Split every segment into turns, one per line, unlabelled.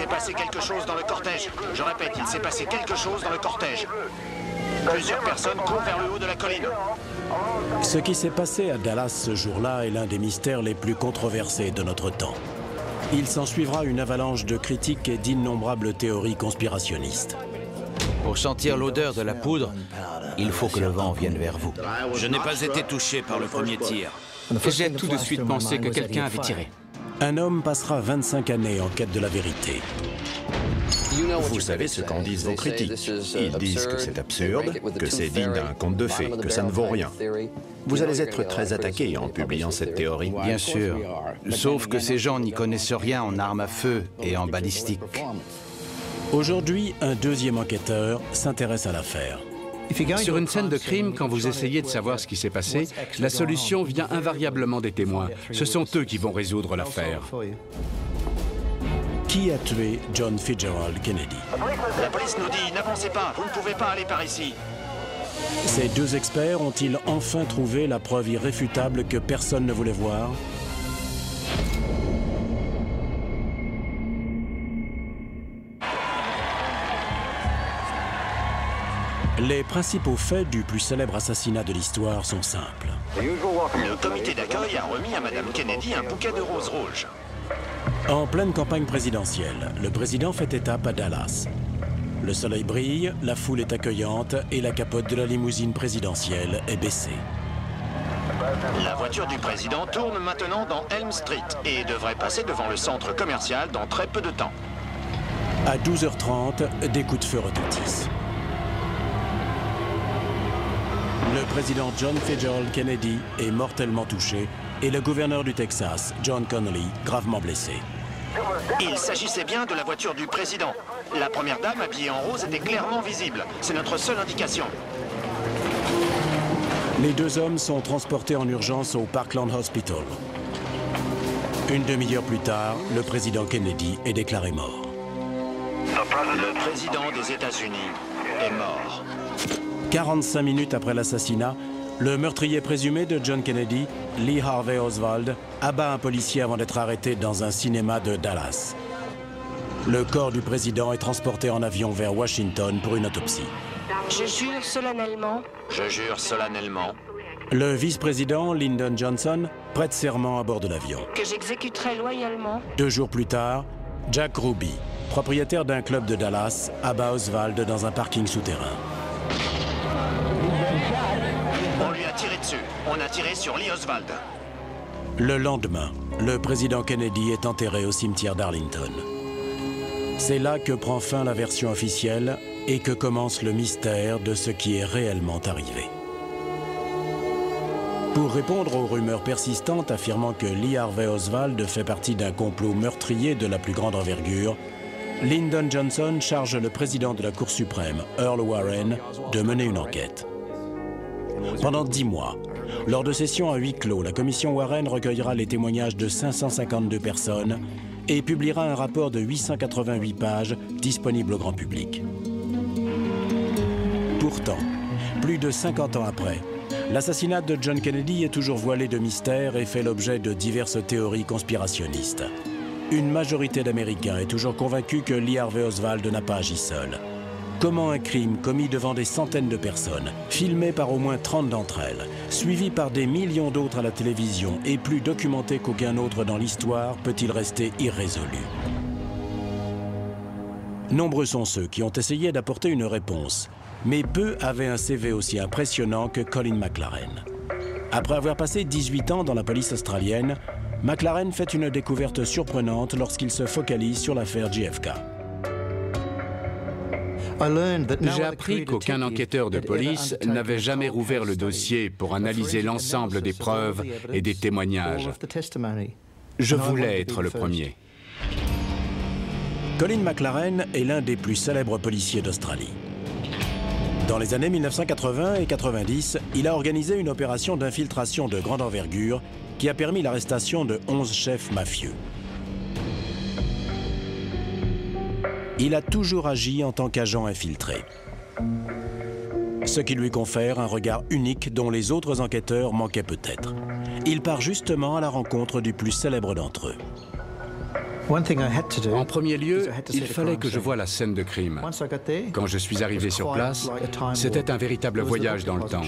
s'est passé quelque chose dans le cortège. Je répète, il s'est passé quelque chose dans le cortège. Plusieurs personnes courent vers le haut de la colline.
Ce qui s'est passé à Dallas ce jour-là est l'un des mystères les plus controversés de notre temps. Il s'ensuivra une avalanche de critiques et d'innombrables théories conspirationnistes.
Pour sentir l'odeur de la poudre, il faut que le vent vienne vers vous.
Je n'ai pas été touché par le premier tir.
J'ai tout de suite pensé que quelqu'un avait tiré.
Un homme passera 25 années en quête de la vérité.
Vous savez ce qu'en disent vos critiques. Ils disent que c'est absurde, que c'est digne d'un conte de fées, que ça ne vaut rien. Vous allez être très attaqué en publiant cette théorie.
Bien sûr, sauf que ces gens n'y connaissent rien en armes à feu et en balistique.
Aujourd'hui, un deuxième enquêteur s'intéresse à l'affaire.
Sur une scène de crime, quand vous essayez de savoir ce qui s'est passé, la solution vient invariablement des témoins. Ce sont eux qui vont résoudre l'affaire.
Qui a tué John Fitzgerald Kennedy?
La police nous dit, n'avancez pas, vous ne pouvez pas aller par ici.
Ces deux experts ont-ils enfin trouvé la preuve irréfutable que personne ne voulait voir? Les principaux faits du plus célèbre assassinat de l'histoire sont simples.
Le comité d'accueil a remis à Madame Kennedy un bouquet de roses rouges.
En pleine campagne présidentielle, le président fait étape à Dallas. Le soleil brille, la foule est accueillante et la capote de la limousine présidentielle est baissée.
La voiture du président tourne maintenant dans Elm Street et devrait passer devant le centre commercial dans très peu de temps.
À 12h30, des coups de feu retentissent. Le président John Fitzgerald Kennedy est mortellement touché et le gouverneur du Texas, John Connally, gravement blessé.
Il s'agissait bien de la voiture du président. La première dame habillée en rose était clairement visible. C'est notre seule indication.
Les deux hommes sont transportés en urgence au Parkland Hospital. Une demi-heure plus tard, le président Kennedy est déclaré mort.
Le président des États-Unis est mort.
45 minutes après l'assassinat, le meurtrier présumé de John Kennedy, Lee Harvey Oswald, abat un policier avant d'être arrêté dans un cinéma de Dallas. Le corps du président est transporté en avion vers Washington pour une autopsie.
Je jure solennellement.
Je jure solennellement.
Le vice-président, Lyndon Johnson, prête serment à bord de l'avion.
Que j'exécuterai loyalement.
2 jours plus tard, Jack Ruby, propriétaire d'un club de Dallas, abat Oswald dans un parking souterrain.
On lui a tiré dessus. On a tiré sur Lee Oswald.
Le lendemain, le président Kennedy est enterré au cimetière d'Arlington. C'est là que prend fin la version officielle et que commence le mystère de ce qui est réellement arrivé. Pour répondre aux rumeurs persistantes affirmant que Lee Harvey Oswald fait partie d'un complot meurtrier de la plus grande envergure, Lyndon Johnson charge le président de la Cour suprême, Earl Warren, de mener une enquête. Pendant 10 mois, lors de sessions à huis clos, la commission Warren recueillera les témoignages de 552 personnes et publiera un rapport de 888 pages disponible au grand public. Pourtant, plus de 50 ans après, l'assassinat de John Kennedy est toujours voilé de mystère et fait l'objet de diverses théories conspirationnistes. Une majorité d'Américains est toujours convaincue que Lee Harvey Oswald n'a pas agi seul. Comment un crime commis devant des centaines de personnes, filmé par au moins 30 d'entre elles, suivi par des millions d'autres à la télévision et plus documenté qu'aucun autre dans l'histoire, peut-il rester irrésolu? Nombreux sont ceux qui ont essayé d'apporter une réponse, mais peu avaient un CV aussi impressionnant que Colin McLaren. Après avoir passé 18 ans dans la police australienne, McLaren fait une découverte surprenante lorsqu'il se focalise sur l'affaire JFK.
J'ai appris qu'aucun enquêteur de police n'avait jamais rouvert le dossier pour analyser l'ensemble des preuves et des témoignages. Je voulais être le premier.
Colin McLaren est l'un des plus célèbres policiers d'Australie. Dans les années 1980 et 90, il a organisé une opération d'infiltration de grande envergure qui a permis l'arrestation de 11 chefs mafieux. Il a toujours agi en tant qu'agent infiltré, ce qui lui confère un regard unique dont les autres enquêteurs manquaient peut-être. Il part justement à la rencontre du plus célèbre d'entre eux.
En premier lieu, il fallait que je voie la scène de crime. Quand je suis arrivé sur place, c'était un véritable voyage dans le temps.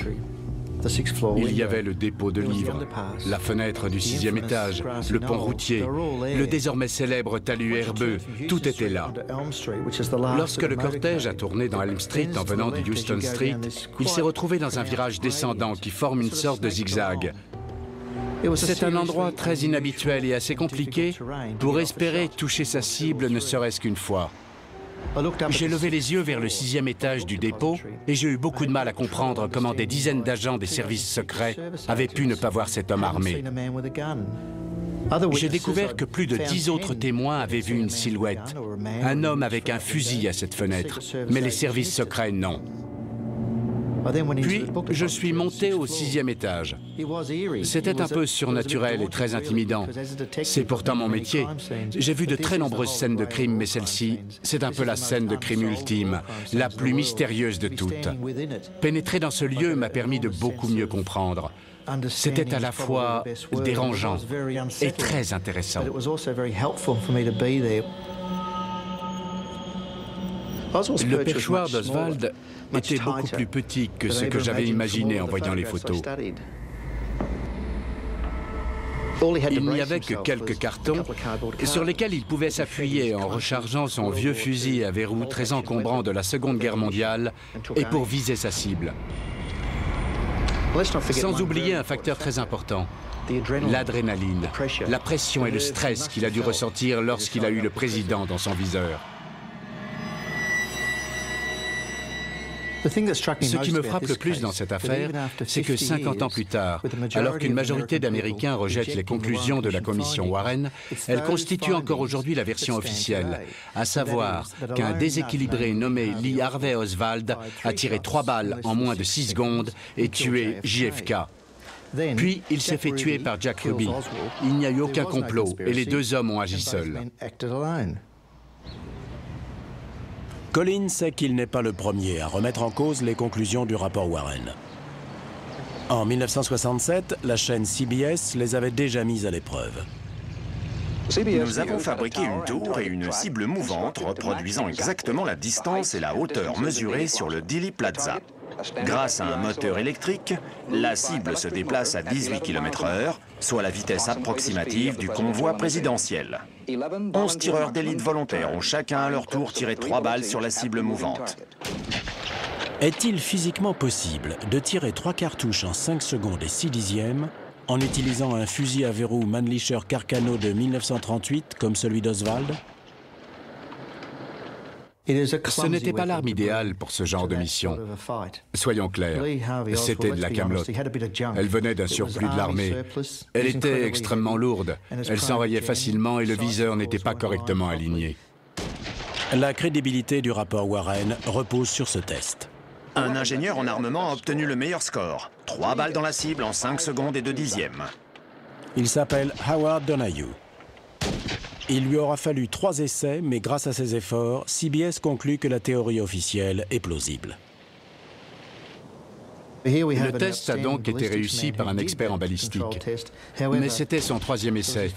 Il y avait le dépôt de livres, la fenêtre du 6e étage, le pont routier, le désormais célèbre talus herbeux, tout était là. Lorsque le cortège a tourné dans Elm Street en venant de Houston Street, il s'est retrouvé dans un virage descendant qui forme une sorte de zigzag. C'est un endroit très inhabituel et assez compliqué pour espérer toucher sa cible ne serait-ce qu'une fois. J'ai levé les yeux vers le 6e étage du dépôt et j'ai eu beaucoup de mal à comprendre comment des dizaines d'agents des services secrets avaient pu ne pas voir cet homme armé. J'ai découvert que plus de 10 autres témoins avaient vu une silhouette, un homme avec un fusil à cette fenêtre, mais les services secrets non. Puis, je suis monté au 6e étage. C'était un peu surnaturel et très intimidant. C'est pourtant mon métier. J'ai vu de très nombreuses scènes de crime, mais celle-ci, c'est un peu la scène de crime ultime, la plus mystérieuse de toutes. Pénétrer dans ce lieu m'a permis de beaucoup mieux comprendre. C'était à la fois dérangeant et très intéressant. Le perchoir d'Oswald était beaucoup plus petit que ce que j'avais imaginé en voyant les photos. Il n'y avait que quelques cartons sur lesquels il pouvait s'appuyer en rechargeant son vieux fusil à verrou très encombrant de la Seconde Guerre mondiale et pour viser sa cible. Sans oublier un facteur très important, l'adrénaline, la pression et le stress qu'il a dû ressentir lorsqu'il a eu le président dans son viseur. Ce qui me frappe le plus dans cette affaire, c'est que 50 ans plus tard, alors qu'une majorité d'Américains rejettent les conclusions de la commission Warren, elle constitue encore aujourd'hui la version officielle, à savoir qu'un déséquilibré nommé Lee Harvey Oswald a tiré 3 balles en moins de 6 secondes et tué JFK. Puis, il s'est fait tuer par Jack Ruby. Il n'y a eu aucun complot et les 2 hommes ont agi seuls.
Colin sait qu'il n'est pas le premier à remettre en cause les conclusions du rapport Warren. En 1967, la chaîne CBS les avait déjà mises à l'épreuve.
Nous avons fabriqué une tour et une cible mouvante reproduisant exactement la distance et la hauteur mesurées sur le Dealey Plaza. Grâce à un moteur électrique, la cible se déplace à 18 km/h, soit la vitesse approximative du convoi présidentiel. 11 tireurs d'élite volontaires ont chacun à leur tour tiré 3 balles sur la cible mouvante.
Est-il physiquement possible de tirer 3 cartouches en 5 secondes et 6 dixièmes en utilisant un fusil à verrou Mannlicher Carcano de 1938 comme celui d'Oswald?
Ce n'était pas l'arme idéale pour ce genre de mission. Soyons clairs, c'était de la camelote. Elle venait d'un surplus de l'armée. Elle était extrêmement lourde. Elle s'enrayait facilement et le viseur n'était pas correctement aligné.
La crédibilité du rapport Warren repose sur ce test.
Un ingénieur en armement a obtenu le meilleur score. 3 balles dans la cible en 5 secondes et 2 dixièmes.
Il s'appelle Howard Donahue. Il lui aura fallu 3 essais, mais grâce à ses efforts, CBS conclut que la théorie officielle est plausible.
Le test a donc été réussi par un expert en balistique. Mais c'était son 3e essai.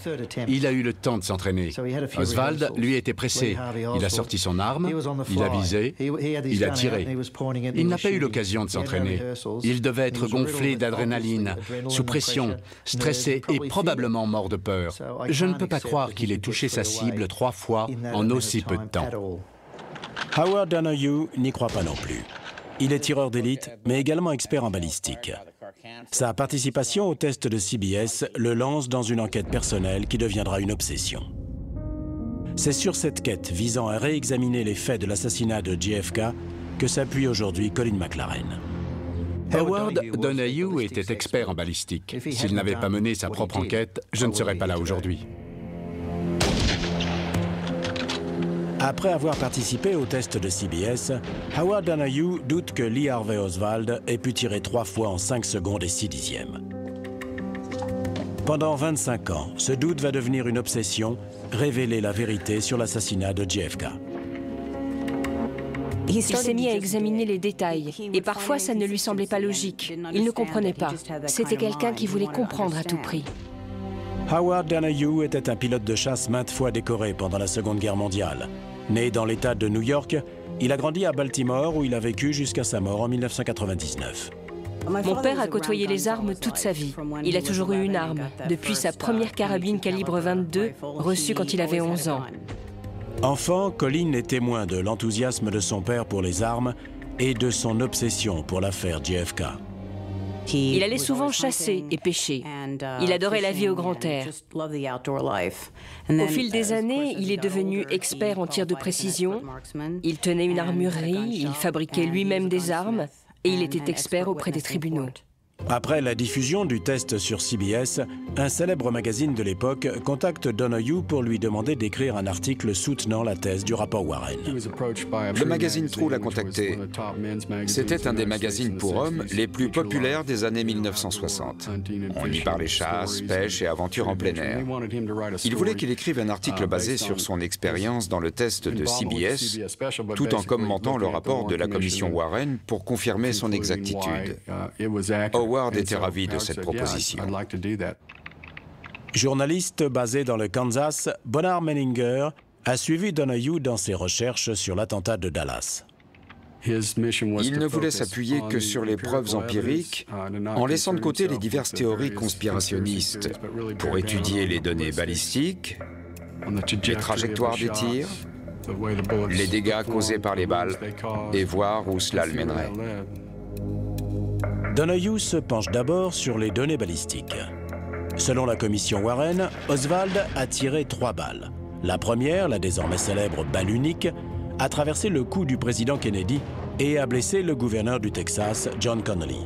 Il a eu le temps de s'entraîner. Oswald, lui, était pressé. Il a sorti son arme, il a visé, il a tiré. Il n'a pas eu l'occasion de s'entraîner. Il devait être gonflé d'adrénaline, sous pression, stressé et probablement mort de peur. Je ne peux pas croire qu'il ait touché sa cible 3 fois en aussi peu de temps.
Howard Donahue n'y croit pas non plus. Il est tireur d'élite, mais également expert en balistique. Sa participation au test de CBS le lance dans une enquête personnelle qui deviendra une obsession. C'est sur cette quête visant à réexaminer les faits de l'assassinat de JFK que s'appuie aujourd'hui Colin McLaren.
Howard Donahue était expert en balistique. S'il n'avait pas mené sa propre enquête, je ne serais pas là aujourd'hui.
Après avoir participé au test de CBS, Howard Donahue doute que Lee Harvey Oswald ait pu tirer 3 fois en 5 secondes et 6 dixièmes. Pendant 25 ans, ce doute va devenir une obsession, révéler la vérité sur l'assassinat de JFK.
Il s'est mis à examiner les détails, et parfois ça ne lui semblait pas logique. Il ne comprenait pas. C'était quelqu'un qui voulait comprendre à tout prix.
Howard Donahue était un pilote de chasse maintes fois décoré pendant la Seconde Guerre mondiale. Né dans l'État de New York, il a grandi à Baltimore où il a vécu jusqu'à sa mort en 1999.
Mon père a côtoyé les armes toute sa vie. Il a toujours eu une arme, depuis sa première carabine calibre 22, reçue quand il avait 11 ans.
Enfant, Colin est témoin de l'enthousiasme de son père pour les armes et de son obsession pour l'affaire JFK.
Il allait souvent chasser et pêcher. Il adorait la vie au grand air. Au fil des années, il est devenu expert en tir de précision. Il tenait une armurerie, il fabriquait lui-même des armes et il était expert auprès des tribunaux.
Après la diffusion du test sur CBS, un célèbre magazine de l'époque contacte Donahue pour lui demander d'écrire un article soutenant la thèse du rapport Warren.
Le magazine True l'a contacté. C'était un des magazines pour hommes les plus populaires des années 1960. On y parlait chasse, pêche et aventures en plein air. Il voulait qu'il écrive un article basé sur son expérience dans le test de CBS, tout en commentant le rapport de la commission Warren pour confirmer son exactitude. Howard était ravi de cette proposition.
Journaliste basé dans le Kansas, Bonnard Menninger a suivi Donahue dans ses recherches sur l'attentat de Dallas.
Il ne voulait s'appuyer que sur les preuves empiriques, en laissant de côté les diverses théories conspirationnistes, pour étudier les données balistiques, les trajectoires des tirs, les dégâts causés par les balles, et voir où cela le mènerait.
Donahue se penche d'abord sur les données balistiques. Selon la commission Warren, Oswald a tiré 3 balles. La première, la désormais célèbre balle unique, a traversé le cou du président Kennedy et a blessé le gouverneur du Texas, John Connally.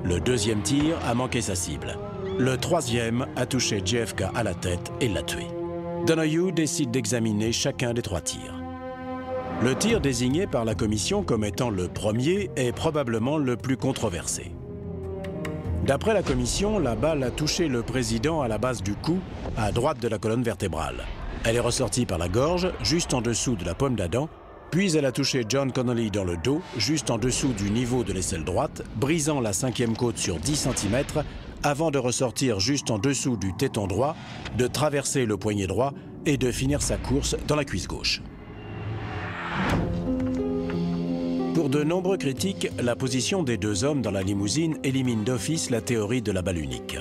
Le deuxième tir a manqué sa cible. Le troisième a touché JFK à la tête et l'a tué. Donahue décide d'examiner chacun des 3 tirs. Le tir désigné par la commission comme étant le premier est probablement le plus controversé. D'après la commission, la balle a touché le président à la base du cou, à droite de la colonne vertébrale. Elle est ressortie par la gorge, juste en dessous de la paume d'Adam, puis elle a touché John Connally dans le dos, juste en dessous du niveau de l'aisselle droite, brisant la 5e côte sur 10 cm, avant de ressortir juste en dessous du téton droit, de traverser le poignet droit et de finir sa course dans la cuisse gauche. Pour de nombreux critiques, la position des 2 hommes dans la limousine élimine d'office la théorie de la balle unique.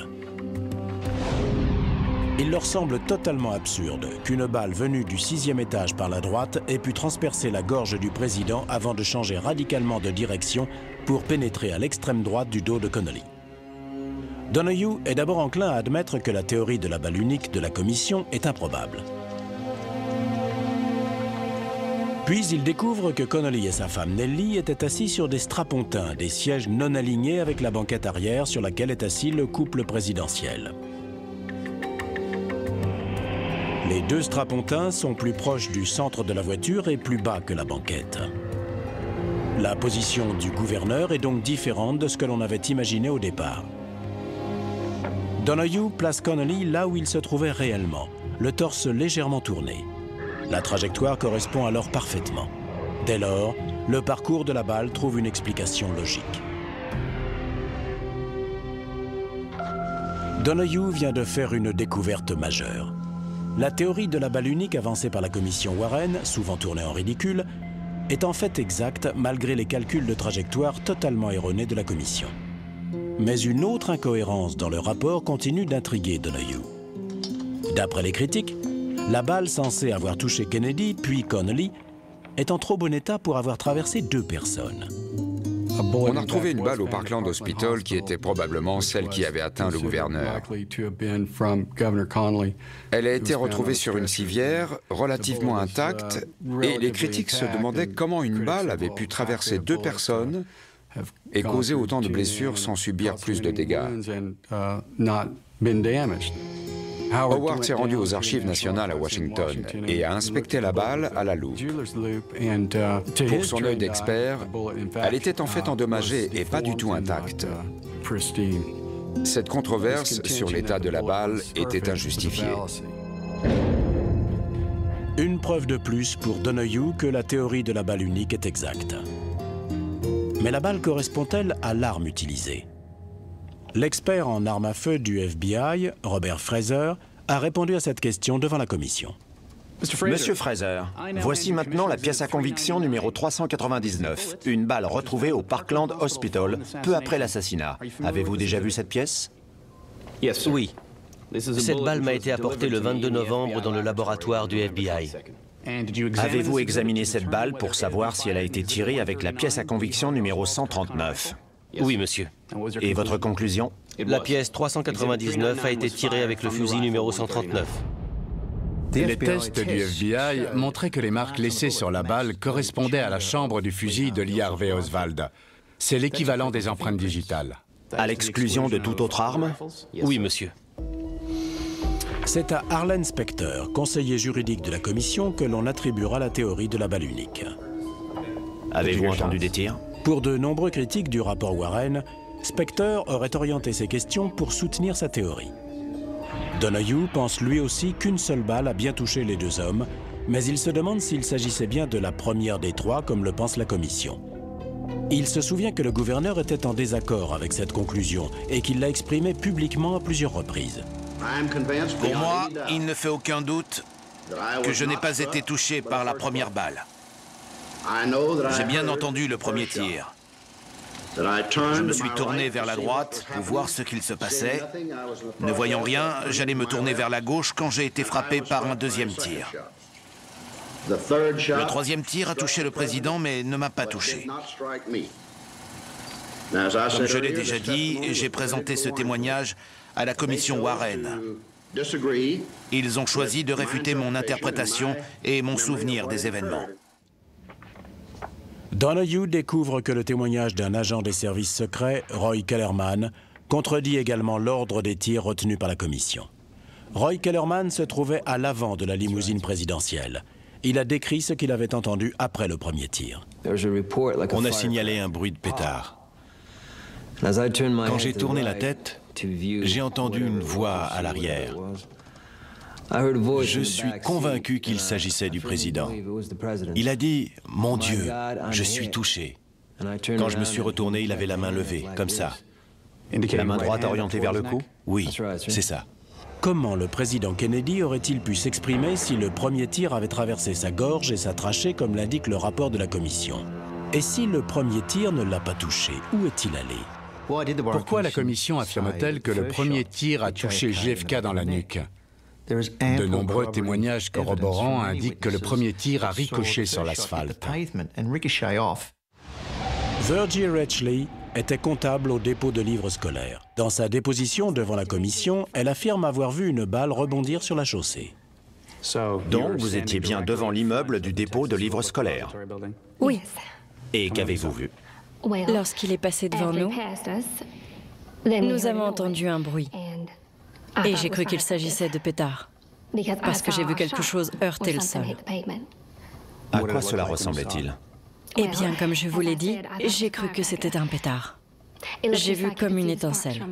Il leur semble totalement absurde qu'une balle venue du 6e étage par la droite ait pu transpercer la gorge du président avant de changer radicalement de direction pour pénétrer à l'extrême droite du dos de Connally. Donahue est d'abord enclin à admettre que la théorie de la balle unique de la commission est improbable. Puis il découvre que Connally et sa femme Nellie étaient assis sur des strapontins, des sièges non alignés avec la banquette arrière sur laquelle est assis le couple présidentiel. Les 2 strapontins sont plus proches du centre de la voiture et plus bas que la banquette. La position du gouverneur est donc différente de ce que l'on avait imaginé au départ. Donahue place Connally là où il se trouvait réellement, le torse légèrement tourné. La trajectoire correspond alors parfaitement. Dès lors, le parcours de la balle trouve une explication logique. Donahue vient de faire une découverte majeure. La théorie de la balle unique avancée par la commission Warren, souvent tournée en ridicule, est en fait exacte malgré les calculs de trajectoire totalement erronés de la commission. Mais une autre incohérence dans le rapport continue d'intriguer Donahue. D'après les critiques, la balle censée avoir touché Kennedy puis Connally est en trop bon état pour avoir traversé 2 personnes.
On a retrouvé une balle au Parkland Hospital qui était probablement celle qui avait atteint le gouverneur. Elle a été retrouvée sur une civière relativement intacte et les critiques se demandaient comment une balle avait pu traverser 2 personnes et causer autant de blessures sans subir plus de dégâts. Howard s'est rendu aux archives nationales à Washington et a inspecté la balle à la loupe. Pour son œil d'expert, elle était en fait endommagée et pas du tout intacte. Cette controverse sur l'état de la balle était injustifiée.
Une preuve de plus pour Donahue que la théorie de la balle unique est exacte. Mais la balle correspond-elle à l'arme utilisée? L'expert en armes à feu du FBI, Robert Fraser, a répondu à cette question devant la commission.
Monsieur Fraser, voici maintenant la pièce à conviction numéro 399, une balle retrouvée au Parkland Hospital peu après l'assassinat. Avez-vous déjà vu cette pièce?
Oui. Cette balle m'a été apportée le 22 novembre dans le laboratoire du FBI.
Avez-vous examiné cette balle pour savoir si elle a été tirée avec la pièce à conviction numéro 139?
Oui, monsieur.
Et votre conclusion?
La pièce 399 a été tirée avec le fusil numéro 139.
Les tests du FBI montraient que les marques laissées sur la balle correspondaient à la chambre du fusil de Lee Harvey Oswald. C'est l'équivalent des empreintes digitales.
À l'exclusion de toute autre arme?
Oui, monsieur.
C'est à Arlen Specter, conseiller juridique de la commission, que l'on attribuera la théorie de la balle unique.
Avez-vous entendu des tirs?
Pour de nombreux critiques du rapport Warren, Specter aurait orienté ses questions pour soutenir sa théorie. Donahue pense lui aussi qu'une seule balle a bien touché les deux hommes, mais il se demande s'il s'agissait bien de la première des trois, comme le pense la commission. Il se souvient que le gouverneur était en désaccord avec cette conclusion et qu'il l'a exprimée publiquement à plusieurs reprises.
Pour moi, il ne fait aucun doute que je n'ai pas été touché par la première balle. J'ai bien entendu le premier tir. Je me suis tourné vers la droite pour voir ce qu'il se passait. Ne voyant rien, j'allais me tourner vers la gauche quand j'ai été frappé par un deuxième tir. Le troisième tir a touché le président, mais ne m'a pas touché. Comme je l'ai déjà dit, j'ai présenté ce témoignage à la commission Warren. Ils ont choisi de réfuter mon interprétation et mon souvenir des événements.
Donahue découvre que le témoignage d'un agent des services secrets, Roy Kellerman, contredit également l'ordre des tirs retenus par la commission. Roy Kellerman se trouvait à l'avant de la limousine présidentielle. Il a décrit ce qu'il avait entendu après le premier tir.
On a signalé un bruit de pétard. Quand j'ai tourné la tête, j'ai entendu une voix à l'arrière. Je suis convaincu qu'il s'agissait du président. Il a dit « Mon Dieu, je suis touché ». Quand je me suis retourné, il avait la main levée, comme ça.
La main droite orientée vers le cou?
Oui, c'est ça.
Comment le président Kennedy aurait-il pu s'exprimer si le premier tir avait traversé sa gorge et sa trachée comme l'indique le rapport de la commission? Et si le premier tir ne l'a pas touché, où est-il allé?
Pourquoi la commission affirme-t-elle que le premier tir a touché JFK dans la nuque? De nombreux témoignages corroborants indiquent que le premier tir a ricoché sur l'asphalte.
Virgie Rachley était comptable au dépôt de livres scolaires. Dans sa déposition devant la commission, elle affirme avoir vu une balle rebondir sur la chaussée.
Donc vous étiez bien devant l'immeuble du dépôt de livres scolaires?
Oui.
Et qu'avez-vous vu?
Lorsqu'il est passé devant nous, nous avons entendu un bruit. Et j'ai cru qu'il s'agissait de pétards, parce que j'ai vu quelque chose heurter le sol.
À quoi cela ressemblait-il?
Eh bien, comme je vous l'ai dit, j'ai cru que c'était un pétard. J'ai vu comme une étincelle.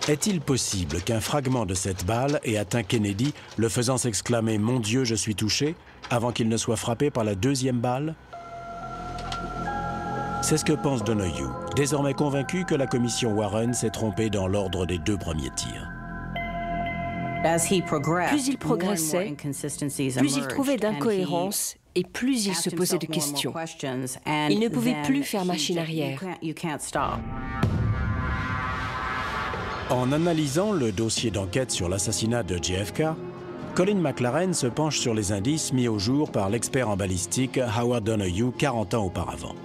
Est-il possible qu'un fragment de cette balle ait atteint Kennedy, le faisant s'exclamer « Mon Dieu, je suis touché » avant qu'il ne soit frappé par la deuxième balle? C'est ce que pense Donahue, désormais convaincu que la commission Warren s'est trompée dans l'ordre des deux premiers tirs.
Plus il progressait, plus il trouvait d'incohérences et plus il se posait de questions. Il ne pouvait plus faire machine arrière.
En analysant le dossier d'enquête sur l'assassinat de JFK, Colin McLaren se penche sur les indices mis au jour par l'expert en balistique Howard Donahue 40 ans auparavant.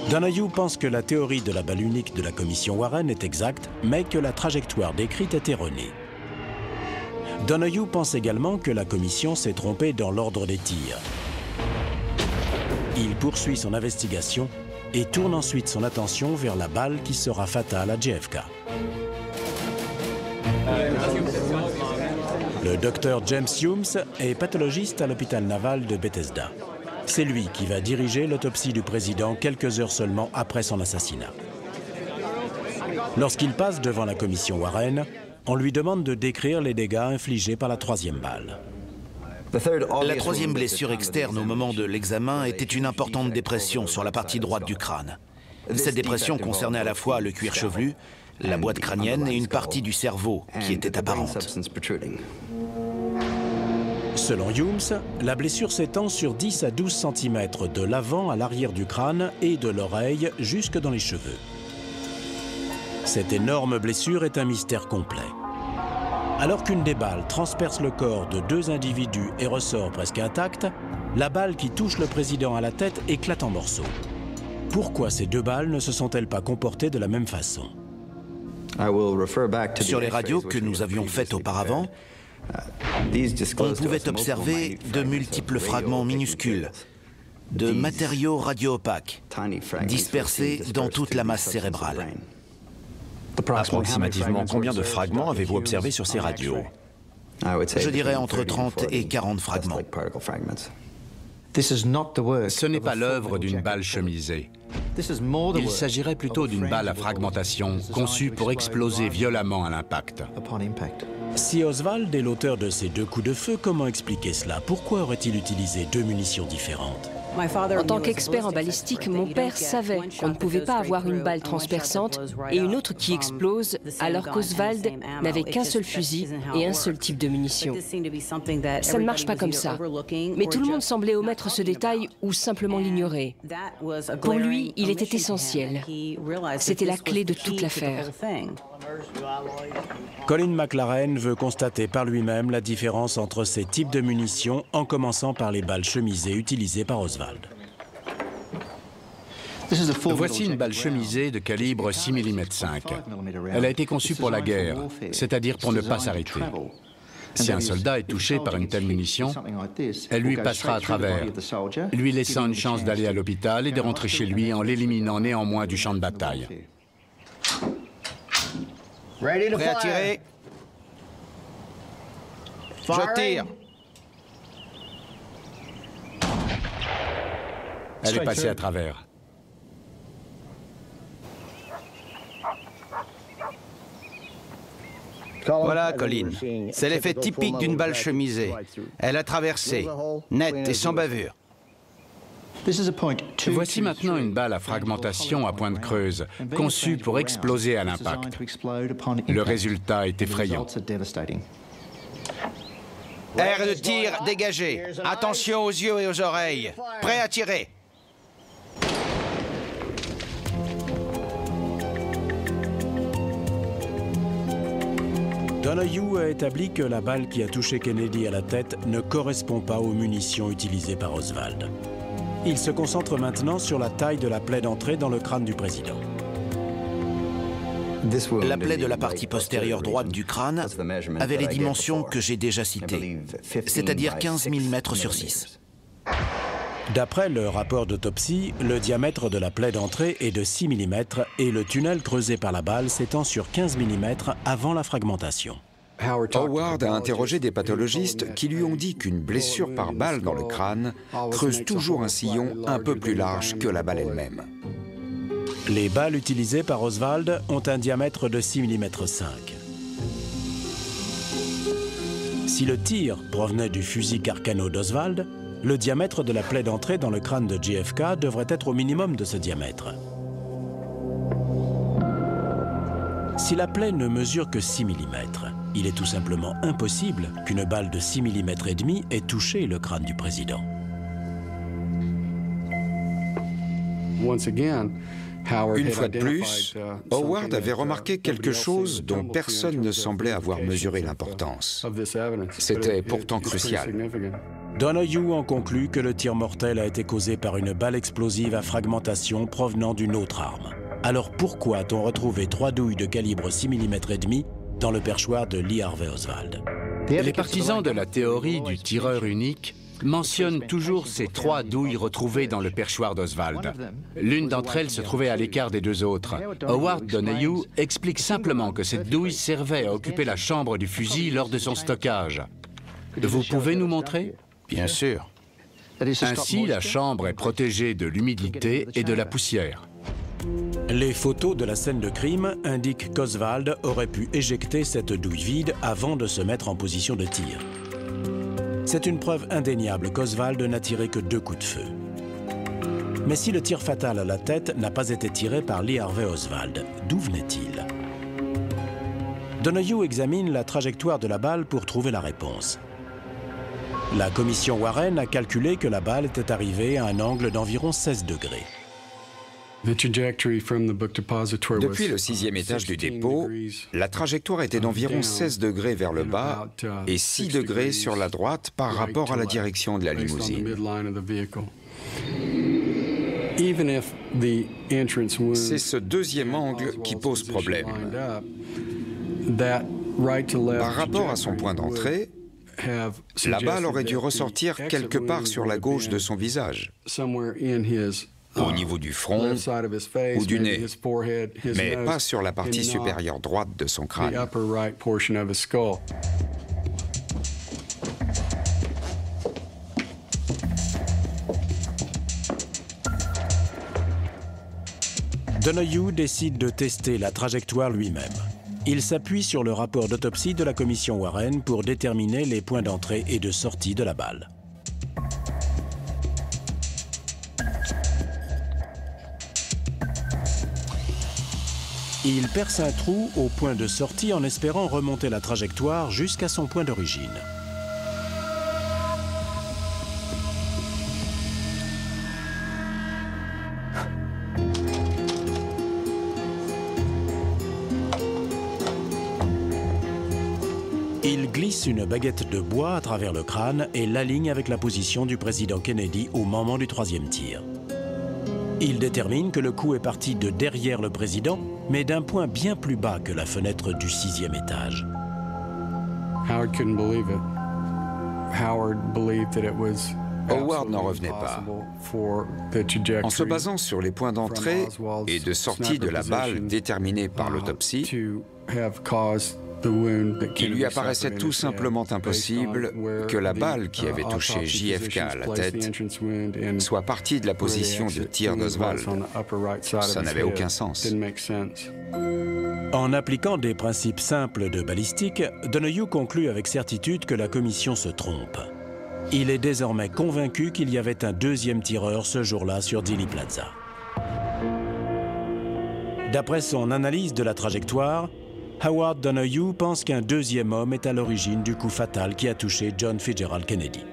Donahue pense que la théorie de la balle unique de la commission Warren est exacte, mais que la trajectoire décrite est erronée. Donahue pense également que la commission s'est trompée dans l'ordre des tirs. Il poursuit son investigation et tourne ensuite son attention vers la balle qui sera fatale à JFK. Le docteur James Humes est pathologiste à l'hôpital naval de Bethesda. C'est lui qui va diriger l'autopsie du président quelques heures seulement après son assassinat. Lorsqu'il passe devant la commission Warren, on lui demande de décrire les dégâts infligés par la troisième balle.
La troisième blessure externe au moment de l'examen était une importante dépression sur la partie droite du crâne. Cette dépression concernait à la fois le cuir chevelu, la boîte crânienne et une partie du cerveau qui était apparente.
Selon Humes, la blessure s'étend sur 10 à 12 cm de l'avant à l'arrière du crâne et de l'oreille jusque dans les cheveux. Cette énorme blessure est un mystère complet. Alors qu'une des balles transperce le corps de 2 individus et ressort presque intacte, la balle qui touche le président à la tête éclate en morceaux. Pourquoi ces 2 balles ne se sont-elles pas comportées de la même façon?
Sur les radios que nous avions faites auparavant, on pouvait observer de multiples fragments minuscules de matériaux radio-opaques dispersés dans toute la masse cérébrale.
Approximativement combien de fragments avez-vous observé sur ces radios?
Je dirais entre 30 et 40 fragments.
Ce n'est pas l'œuvre d'une balle chemisée. Il s'agirait plutôt d'une balle à fragmentation conçue pour exploser violemment à l'impact.
Si Oswald est l'auteur de ces 2 coups de feu, comment expliquer cela? Pourquoi aurait-il utilisé 2 munitions différentes?
En tant qu'expert en balistique, mon père savait qu'on ne pouvait pas avoir une balle transperçante et une autre qui explose, alors qu'Oswald n'avait qu'un seul fusil et un seul type de munition. Ça ne marche pas comme ça. Mais tout le monde semblait omettre ce détail ou simplement l'ignorer. Pour lui, il était essentiel. C'était la clé de toute l'affaire.
Colin McLaren veut constater par lui-même la différence entre ces types de munitions, en commençant par les balles chemisées utilisées par Oswald.
Voici une balle chemisée de calibre 6 mm 5. Elle a été conçue pour la guerre, c'est-à-dire pour ne pas s'arrêter. Si un soldat est touché par une telle munition, elle lui passera à travers, lui laissant une chance d'aller à l'hôpital et de rentrer chez lui en l'éliminant néanmoins du champ de bataille.
Prêt à tirer? Je tire.
Elle est passée à travers.
Voilà, Colin. C'est l'effet typique d'une balle chemisée. Elle a traversé, nette et sans bavure.
Voici maintenant une balle à fragmentation à pointe creuse, conçue pour exploser à l'impact. Le résultat est effrayant.
Air de tir dégagé. Attention aux yeux et aux oreilles. Prêt à tirer.
Donoghue a établi que la balle qui a touché Kennedy à la tête ne correspond pas aux munitions utilisées par Oswald. Il se concentre maintenant sur la taille de la plaie d'entrée dans le crâne du président.
La plaie de la partie postérieure droite du crâne avait les dimensions que j'ai déjà citées, c'est-à-dire 15 mm sur 6.
D'après le rapport d'autopsie, le diamètre de la plaie d'entrée est de 6 mm et le tunnel creusé par la balle s'étend sur 15 mm avant la fragmentation.
Howard a interrogé des pathologistes qui lui ont dit qu'une blessure par balle dans le crâne creuse toujours un sillon un peu plus large que la balle elle-même.
Les balles utilisées par Oswald ont un diamètre de 6 mm 5. Si le tir provenait du fusil Carcano d'Oswald, le diamètre de la plaie d'entrée dans le crâne de JFK devrait être au minimum de ce diamètre. Si la plaie ne mesure que 6 mm, il est tout simplement impossible qu'une balle de 6 mm et demi ait touché le crâne du président.
Une fois de plus, Howard avait remarqué quelque chose dont personne ne semblait avoir mesuré l'importance. C'était pourtant crucial.
Donoghue en conclut que le tir mortel a été causé par une balle explosive à fragmentation provenant d'une autre arme. Alors pourquoi a-t-on retrouvé 3 douilles de calibre 6 mm et demi dans le perchoir de Lee Harvey Oswald?
Les partisans de la théorie du tireur unique mentionnent toujours ces 3 douilles retrouvées dans le perchoir d'Oswald. L'une d'entre elles se trouvait à l'écart des 2 autres. Howard Donoghue explique simplement que cette douille servait à occuper la chambre du fusil lors de son stockage. Vous pouvez nous montrer?
Bien sûr.
Ainsi, la chambre est protégée de l'humidité et de la poussière.
Les photos de la scène de crime indiquent qu'Oswald aurait pu éjecter cette douille vide avant de se mettre en position de tir. C'est une preuve indéniable qu'Oswald n'a tiré que 2 coups de feu. Mais si le tir fatal à la tête n'a pas été tiré par Lee Harvey Oswald, d'où venait-il? Donohue examine la trajectoire de la balle pour trouver la réponse. La commission Warren a calculé que la balle était arrivée à un angle d'environ 16 degrés.
Depuis le 6e étage du dépôt, la trajectoire était d'environ 16 degrés vers le bas et 6 degrés sur la droite par rapport à la direction de la limousine. C'est ce deuxième angle qui pose problème. Par rapport à son point d'entrée, la balle aurait dû ressortir quelque part sur la gauche de son visage, au niveau du front ou du nez, mais pas sur la partie supérieure droite de son crâne.
Donohue décide de tester la trajectoire lui-même. Il s'appuie sur le rapport d'autopsie de la commission Warren pour déterminer les points d'entrée et de sortie de la balle. Il perce un trou au point de sortie en espérant remonter la trajectoire jusqu'à son point d'origine. Il glisse une baguette de bois à travers le crâne et l'aligne avec la position du président Kennedy au moment du troisième tir. Il détermine que le coup est parti de derrière le président, mais d'un point bien plus bas que la fenêtre du 6e étage.
Howard n'en revenait pas. En se basant sur les points d'entrée et de sortie de la balle déterminés par l'autopsie, il lui apparaissait tout simplement impossible que la balle qui avait touché JFK à la tête soit partie de la position de tir d'Oswald. Ça n'avait aucun sens.
En appliquant des principes simples de balistique, Donohue conclut avec certitude que la commission se trompe. Il est désormais convaincu qu'il y avait un deuxième tireur ce jour-là sur Dealey Plaza. D'après son analyse de la trajectoire, Howard Donohue pense qu'un deuxième homme est à l'origine du coup fatal qui a touché John Fitzgerald Kennedy.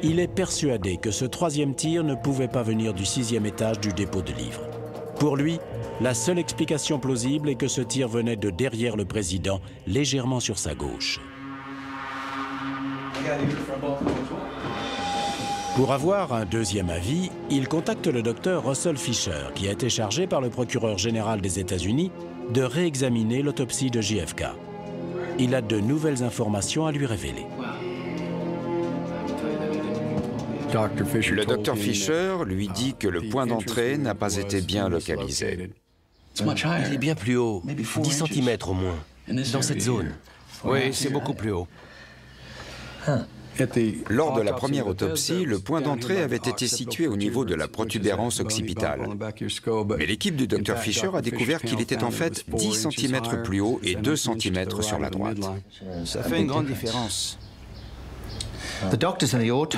Il est persuadé que ce troisième tir ne pouvait pas venir du 6e étage du dépôt de livres. Pour lui, la seule explication plausible est que ce tir venait de derrière le président, légèrement sur sa gauche. Pour avoir un deuxième avis, il contacte le docteur Russell Fisher, qui a été chargé par le procureur général des États-Unis de réexaminer l'autopsie de JFK. Il a de nouvelles informations à lui révéler.
Le docteur Fisher lui dit que le point d'entrée n'a pas été bien localisé.
Il est bien plus haut, 10 cm au moins, dans cette zone.
Oui, c'est beaucoup plus haut.
Lors de la première autopsie, le point d'entrée avait été situé au niveau de la protubérance occipitale. Mais l'équipe du Dr Fisher a découvert qu'il était en fait 10 cm plus haut et 2 cm sur la droite.
Ça fait une grande différence.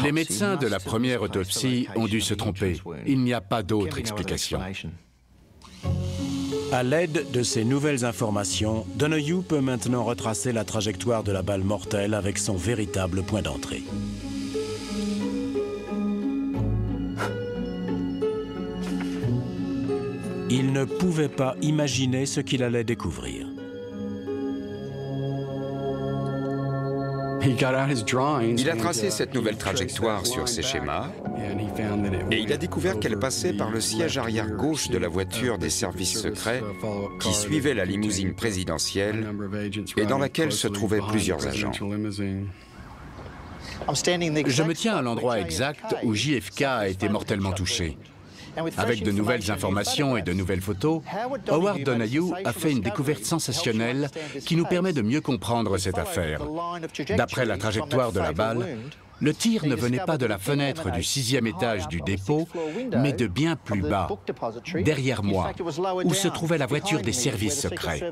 Les médecins de la première autopsie ont dû se tromper. Il n'y a pas d'autre explication.
À l'aide de ces nouvelles informations, Donohue peut maintenant retracer la trajectoire de la balle mortelle avec son véritable point d'entrée. Il ne pouvait pas imaginer ce qu'il allait découvrir.
Il a tracé cette nouvelle trajectoire sur ses schémas et il a découvert qu'elle passait par le siège arrière gauche de la voiture des services secrets qui suivait la limousine présidentielle et dans laquelle se trouvaient plusieurs agents.
Je me tiens à l'endroit exact où JFK a été mortellement touché. Avec de nouvelles informations et de nouvelles photos, Howard Donohue a fait une découverte sensationnelle qui nous permet de mieux comprendre cette affaire. D'après la trajectoire de la balle, le tir ne venait pas de la fenêtre du 6e étage du dépôt, mais de bien plus bas, derrière moi, où se trouvait la voiture des services secrets.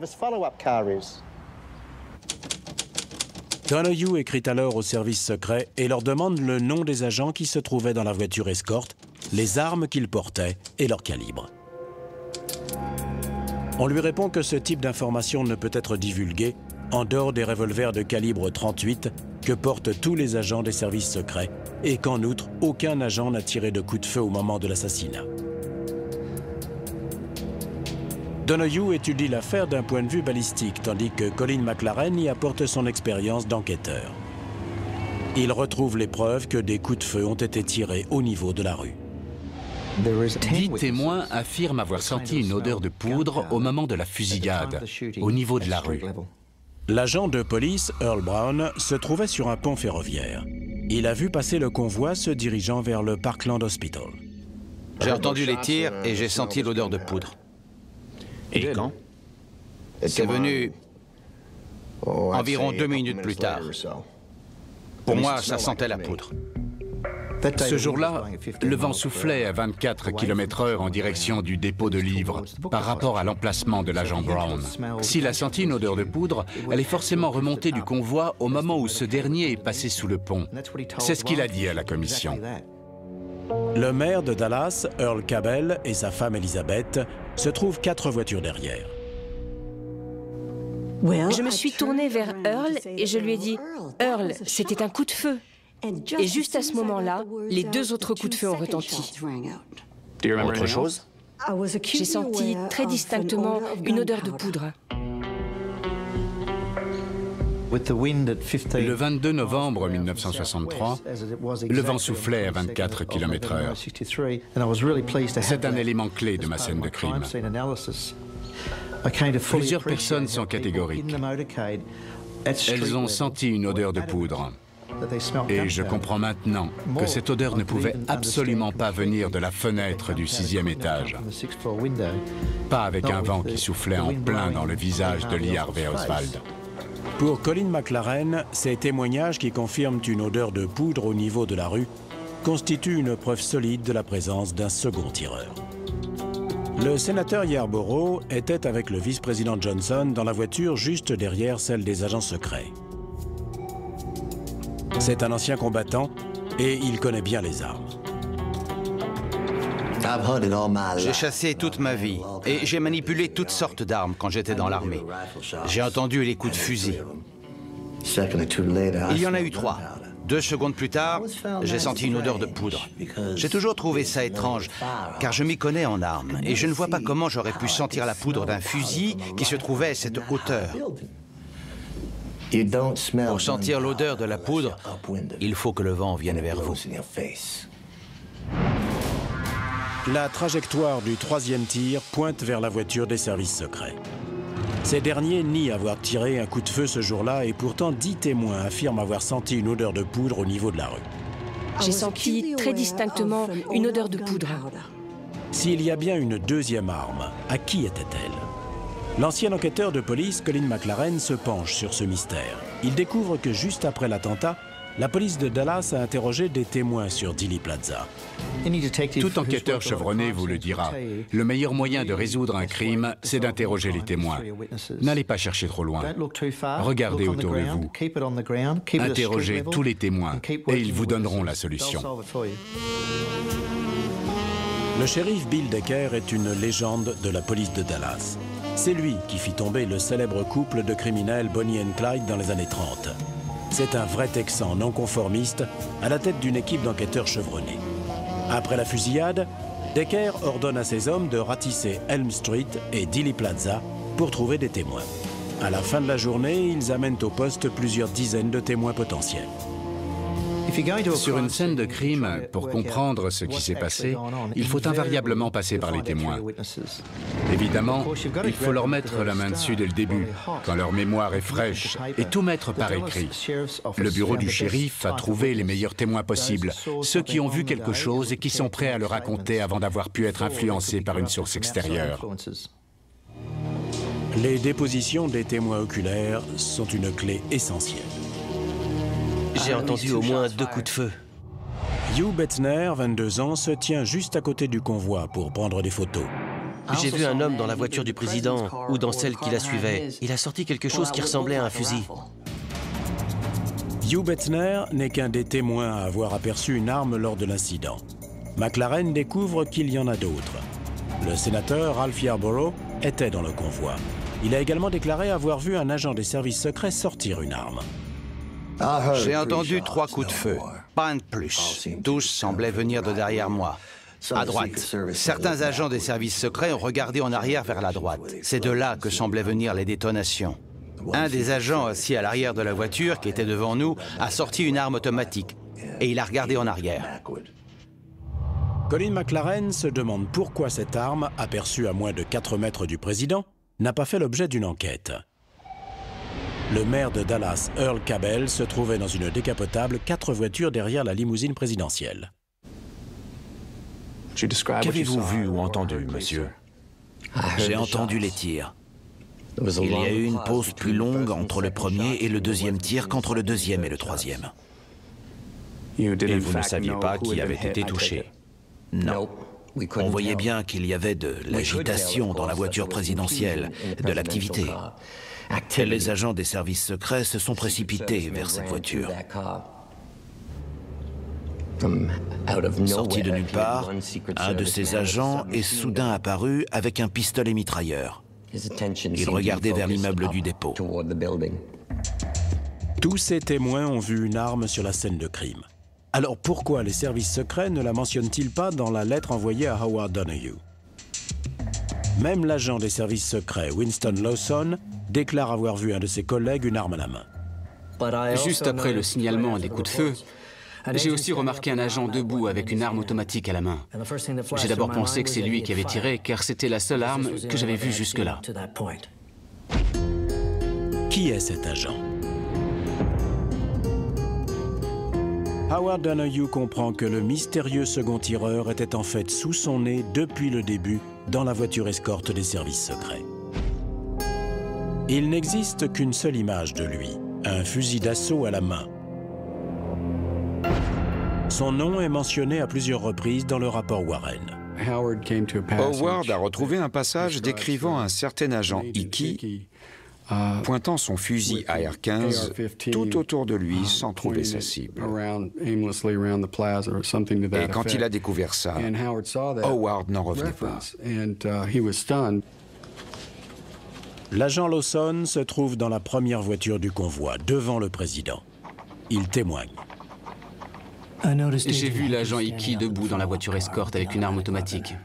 Donohue écrit alors au service secret et leur demande le nom des agents qui se trouvaient dans la voiture escorte, les armes qu'ils portaient et leur calibre. On lui répond que ce type d'information ne peut être divulgué en dehors des revolvers de calibre 38 que portent tous les agents des services secrets, et qu'en outre, aucun agent n'a tiré de coup de feu au moment de l'assassinat. Donoghue étudie l'affaire d'un point de vue balistique, tandis que Colin McLaren y apporte son expérience d'enquêteur. Il retrouve les preuves que des coups de feu ont été tirés au niveau de la rue.
10 témoins affirment avoir senti une odeur de poudre au moment de la fusillade, au niveau de la rue.
L'agent de police, Earl Brown, se trouvait sur un pont ferroviaire. Il a vu passer le convoi se dirigeant vers le Parkland Hospital.
J'ai entendu les tirs et j'ai senti l'odeur de poudre.
Et quand?
C'est venu environ 2 minutes plus tard. Pour moi, ça sentait la poudre.
Ce jour-là, le vent soufflait à 24 km/h en direction du dépôt de livres par rapport à l'emplacement de l'agent Brown. S'il a senti une odeur de poudre, elle est forcément remontée du convoi au moment où ce dernier est passé sous le pont. C'est ce qu'il a dit à la commission.
Le maire de Dallas, Earl Cabell, et sa femme Elizabeth se trouvent 4 voitures derrière.
Je me suis tournée vers Earl et je lui ai dit « Earl, c'était un coup de feu ». Et juste à ce moment-là, les 2 autres coups de feu ont retenti.
Autre chose?
J'ai senti très distinctement une odeur de poudre.
Le 22 novembre 1963, le vent soufflait à 24 km/h. C'est un élément clé de ma scène de crime. Plusieurs personnes sont catégoriques. Elles ont senti une odeur de poudre. Et je comprends maintenant que cette odeur ne pouvait absolument pas venir de la fenêtre du 6e étage. Pas avec un vent qui soufflait en plein dans le visage de Lee Harvey Oswald.
Pour Colin McLaren, ces témoignages qui confirment une odeur de poudre au niveau de la rue constituent une preuve solide de la présence d'un second tireur. Le sénateur Yarborough était avec le vice-président Johnson dans la voiture juste derrière celle des agents secrets. C'est un ancien combattant et il connaît bien les armes.
J'ai chassé toute ma vie et j'ai manipulé toutes sortes d'armes quand j'étais dans l'armée. J'ai entendu les coups de fusil. Il y en a eu 3. 2 secondes plus tard, j'ai senti une odeur de poudre. J'ai toujours trouvé ça étrange, car je m'y connais en armes et je ne vois pas comment j'aurais pu sentir la poudre d'un fusil qui se trouvait à cette hauteur. Pour sentir l'odeur de la poudre, il faut que le vent vienne vers vous.
La trajectoire du 3e tir pointe vers la voiture des services secrets. Ces derniers nient avoir tiré un coup de feu ce jour-là et pourtant 10 témoins affirment avoir senti une odeur de poudre au niveau de la rue.
J'ai senti très distinctement une odeur de poudre.
S'il y a bien une 2e arme, à qui était-elle? L'ancien enquêteur de police, Colin McLaren, se penche sur ce mystère. Il découvre que juste après l'attentat, la police de Dallas a interrogé des témoins sur Dealey Plaza.
Tout enquêteur chevronné vous le dira. Le meilleur moyen de résoudre un crime, c'est d'interroger les témoins. N'allez pas chercher trop loin. Regardez autour de vous. Interrogez tous les témoins et ils vous donneront la solution.
Le shérif Bill Decker est une légende de la police de Dallas. C'est lui qui fit tomber le célèbre couple de criminels Bonnie et Clyde dans les années 30. C'est un vrai Texan non conformiste à la tête d'une équipe d'enquêteurs chevronnés. Après la fusillade, Decker ordonne à ses hommes de ratisser Elm Street et Dealey Plaza pour trouver des témoins. À la fin de la journée, ils amènent au poste plusieurs dizaines de témoins potentiels.
Sur une scène de crime, pour comprendre ce qui s'est passé, il faut invariablement passer par les témoins. Évidemment, il faut leur mettre la main dessus dès le début, quand leur mémoire est fraîche, et tout mettre par écrit. Le bureau du shérif a trouvé les meilleurs témoins possibles, ceux qui ont vu quelque chose et qui sont prêts à le raconter avant d'avoir pu être influencés par une source extérieure.
Les dépositions des témoins oculaires sont une clé essentielle.
J'ai entendu au moins 2 coups de feu.
Hugh Betzner, 22 ans, se tient juste à côté du convoi pour prendre des photos.
J'ai vu un homme dans la voiture du président ou dans celle qui la suivait. Il a sorti quelque chose qui ressemblait à un fusil.
Hugh Betzner n'est qu'un des témoins à avoir aperçu une arme lors de l'incident. McLaren découvre qu'il y en a d'autres. Le sénateur Ralph Yarborough était dans le convoi. Il a également déclaré avoir vu un agent des services secrets sortir une arme.
J'ai entendu 3 coups de feu, pas un de plus. Tous semblaient venir de derrière moi. À droite. Certains agents des services secrets ont regardé en arrière vers la droite. C'est de là que semblaient venir les détonations. Un des agents assis à l'arrière de la voiture, qui était devant nous, a sorti une arme automatique. Et il a regardé en arrière.
Colin McLaren se demande pourquoi cette arme, aperçue à moins de 4 mètres du président, n'a pas fait l'objet d'une enquête. Le maire de Dallas, Earl Cabell, se trouvait dans une décapotable 4 voitures derrière la limousine présidentielle.
Qu'avez-vous vu ou entendu, monsieur?
J'ai entendu les tirs. Il y a eu une pause plus longue entre le premier et le deuxième tir qu'entre le deuxième et le troisième.
Et vous ne saviez pas qui avait été touché?
Non. On voyait bien qu'il y avait de l'agitation dans la voiture présidentielle, de l'activité. Et les agents des services secrets se sont précipités vers cette voiture. Sorti de nulle part, un de ces agents est soudain apparu avec un pistolet mitrailleur. Il regardait vers l'immeuble du dépôt.
Tous ces témoins ont vu une arme sur la scène de crime. Alors pourquoi les services secrets ne la mentionnent-ils pas dans la lettre envoyée à Howard Donahue? Même l'agent des services secrets, Winston Lawson, déclare avoir vu un de ses collègues une arme à la main.
Juste après le signalement des coups de feu, j'ai aussi remarqué un agent debout avec une arme automatique à la main. J'ai d'abord pensé que c'est lui qui avait tiré, car c'était la seule arme que j'avais vue jusque-là.
Qui est cet agent? Howard Donahue comprend que le mystérieux second tireur était en fait sous son nez depuis le début dans la voiture escorte des services secrets. Il n'existe qu'une seule image de lui, un fusil d'assaut à la main. Son nom est mentionné à plusieurs reprises dans le rapport Warren.
Howard a retrouvé un passage décrivant un certain agent Hickey pointant son fusil AR-15 tout autour de lui sans trouver sa cible. Et quand il a découvert ça, Howard n'en revenait pas.
L'agent Lawson se trouve dans la première voiture du convoi, devant le président. Il témoigne.
J'ai vu l'agent Hickey debout dans la voiture escorte avec une arme automatique.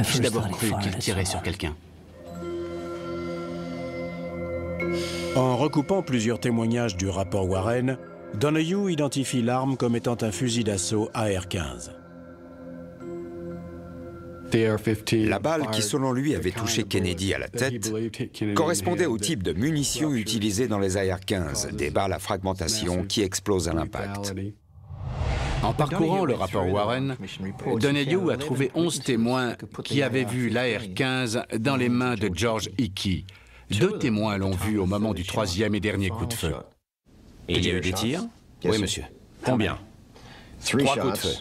J'ai d'abord cru qu'il tirait sur quelqu'un.
En recoupant plusieurs témoignages du rapport Warren, Donahue identifie l'arme comme étant un fusil d'assaut AR-15.
La balle qui, selon lui, avait touché Kennedy à la tête correspondait au type de munitions utilisées dans les AR-15, des balles à fragmentation qui explosent à l'impact.
En parcourant le rapport Warren, Donahue a trouvé 11 témoins qui avaient vu l'AR-15 dans les mains de George Hickey. 2 témoins l'ont vu au moment du 3e et dernier coup de feu.
Et il y a eu des tirs?
Oui, monsieur.
Combien?
3 coups de feu.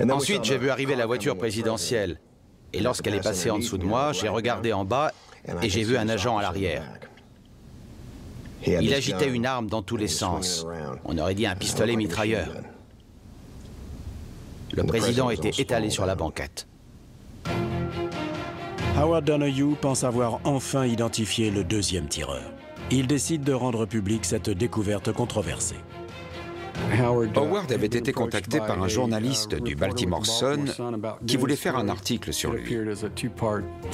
Ensuite, j'ai vu arriver la voiture présidentielle. Et lorsqu'elle est passée en dessous de moi, j'ai regardé en bas et j'ai vu un agent à l'arrière. Il agitait une arme dans tous les sens. On aurait dit un pistolet mitrailleur. Le président était étalé sur la banquette.
Howard Donahue pense avoir enfin identifié le deuxième tireur. Il décide de rendre publique cette découverte controversée.
Howard avait été contacté par un journaliste du Baltimore Sun qui voulait faire un article sur lui.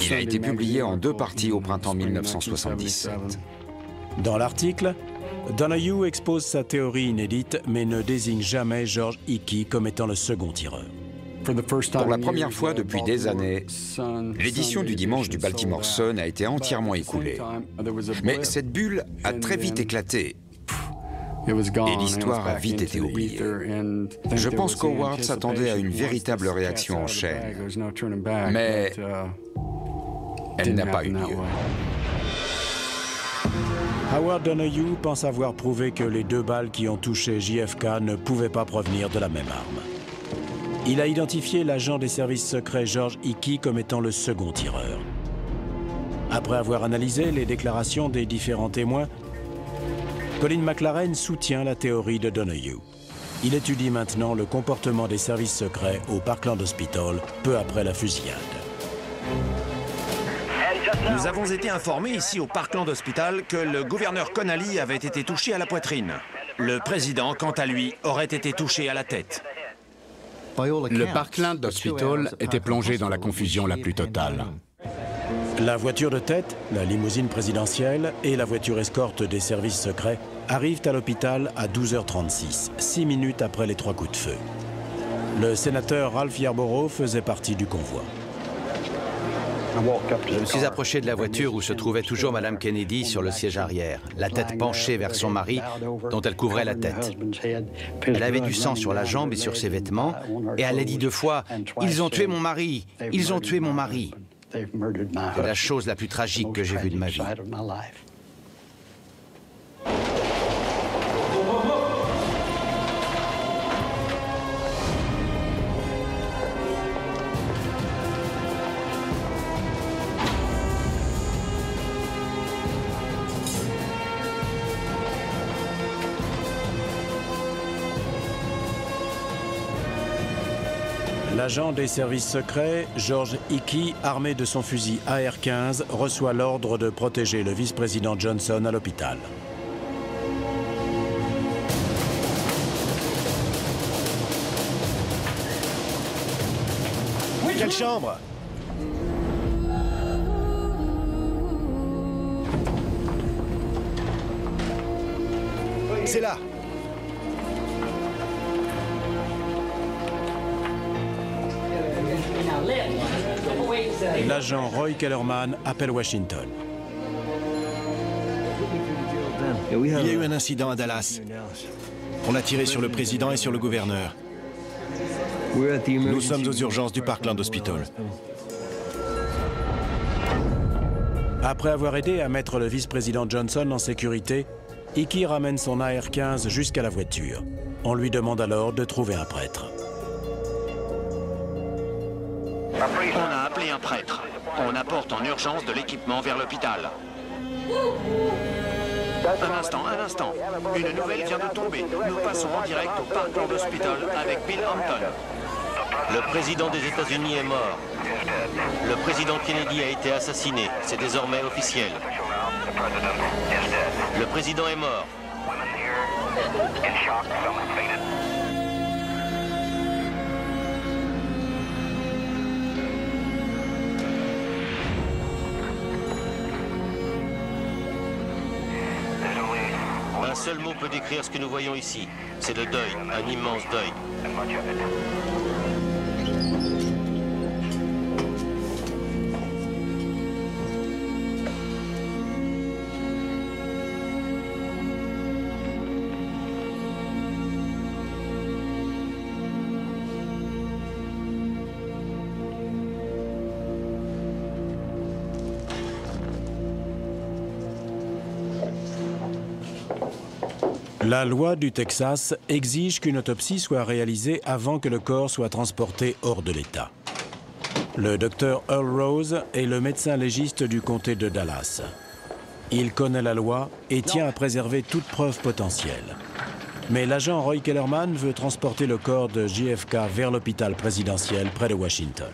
Il a été publié en 2 parties au printemps 1977.
Dans l'article, Donahue expose sa théorie inédite, mais ne désigne jamais George Hickey comme étant le second tireur.
Pour la première fois depuis des années, l'édition du dimanche du Baltimore Sun a été entièrement écoulée. Mais cette bulle a très vite éclaté. Et l'histoire a vite été oubliée. Je pense qu'Howard s'attendait à une véritable réaction en chaîne. Mais elle n'a pas eu lieu.
Howard Donahue pense avoir prouvé que les 2 balles qui ont touché JFK ne pouvaient pas provenir de la même arme. Il a identifié l'agent des services secrets George Hickey comme étant le second tireur. Après avoir analysé les déclarations des différents témoins, Colin McLaren soutient la théorie de Donahue. Il étudie maintenant le comportement des services secrets au Parkland Hospital peu après la fusillade.
Nous avons été informés ici au Parkland Hospital que le gouverneur Connally avait été touché à la poitrine. Le président, quant à lui, aurait été touché à la tête.
Le Parkland Hospital était plongé dans la confusion la plus totale.
La voiture de tête, la limousine présidentielle et la voiture escorte des services secrets arrivent à l'hôpital à 12h36, 6 minutes après les 3 coups de feu. Le sénateur Ralph Yarborough faisait partie du convoi.
Je me suis approché de la voiture où se trouvait toujours Madame Kennedy sur le siège arrière, la tête penchée vers son mari, dont elle couvrait la tête. Elle avait du sang sur la jambe et sur ses vêtements, et elle a dit 2 fois « Ils ont tué mon mari! Ils ont tué mon mari !» C'est la chose la plus tragique que j'ai vue de ma vie.
L'agent des services secrets, George Hickey, armé de son fusil AR-15, reçoit l'ordre de protéger le vice-président Johnson à l'hôpital.
Quelle chambre? C'est là.
L'agent Roy Kellerman appelle Washington.
Il y a eu un incident à Dallas. On a tiré sur le président et sur le gouverneur. Nous sommes aux urgences du Parkland Hospital.
Après avoir aidé à mettre le vice-président Johnson en sécurité, Hickey ramène son AR-15 jusqu'à la voiture. On lui demande alors de trouver un prêtre.
On a appelé un prêtre. On apporte en urgence de l'équipement vers l'hôpital. Un instant. Une nouvelle vient de tomber. Nous passons en direct au Parkland Hospital avec Bill Hampton.
Le président des États-Unis est mort. Le président Kennedy a été assassiné. C'est désormais officiel. Le président est mort. Un seul mot peut décrire ce que nous voyons ici. C'est le deuil, un immense deuil.
La loi du Texas exige qu'une autopsie soit réalisée avant que le corps soit transporté hors de l'État. Le docteur Earl Rose est le médecin légiste du comté de Dallas. Il connaît la loi et tient à préserver toute preuve potentielle. Mais l'agent Roy Kellerman veut transporter le corps de JFK vers l'hôpital présidentiel près de Washington.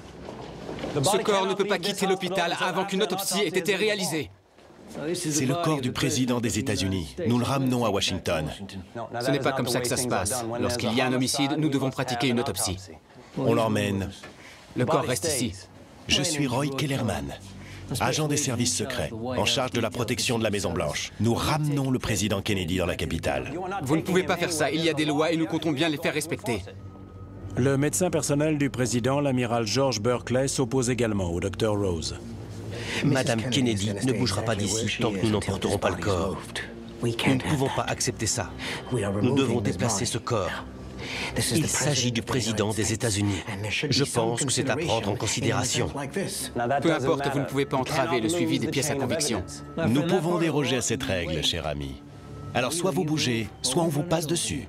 Ce corps ne peut pas quitter l'hôpital avant qu'une autopsie ait été réalisée.
C'est le corps du président des États-Unis. Nous le ramenons à Washington.
Ce n'est pas comme ça que ça se passe. Lorsqu'il y a un homicide, nous devons pratiquer une autopsie.
On l'emmène.
Le corps reste ici.
Je suis Roy Kellerman, agent des services secrets, en charge de la protection de la Maison-Blanche. Nous ramenons le président Kennedy dans la capitale.
Vous ne pouvez pas faire ça. Il y a des lois et nous comptons bien les faire respecter.
Le médecin personnel du président, l'amiral George Berkeley, s'oppose également au docteur Rose.
Madame Kennedy ne bougera pas d'ici tant que nous n'emporterons pas le corps. Nous ne pouvons pas accepter ça. Nous devons déplacer ce corps. Il s'agit du président des États-Unis. Je pense que c'est à prendre en considération.
Peu importe, vous ne pouvez pas entraver le suivi des pièces à conviction.
Nous pouvons déroger à cette règle, cher ami. Alors soit vous bougez, soit on vous passe dessus.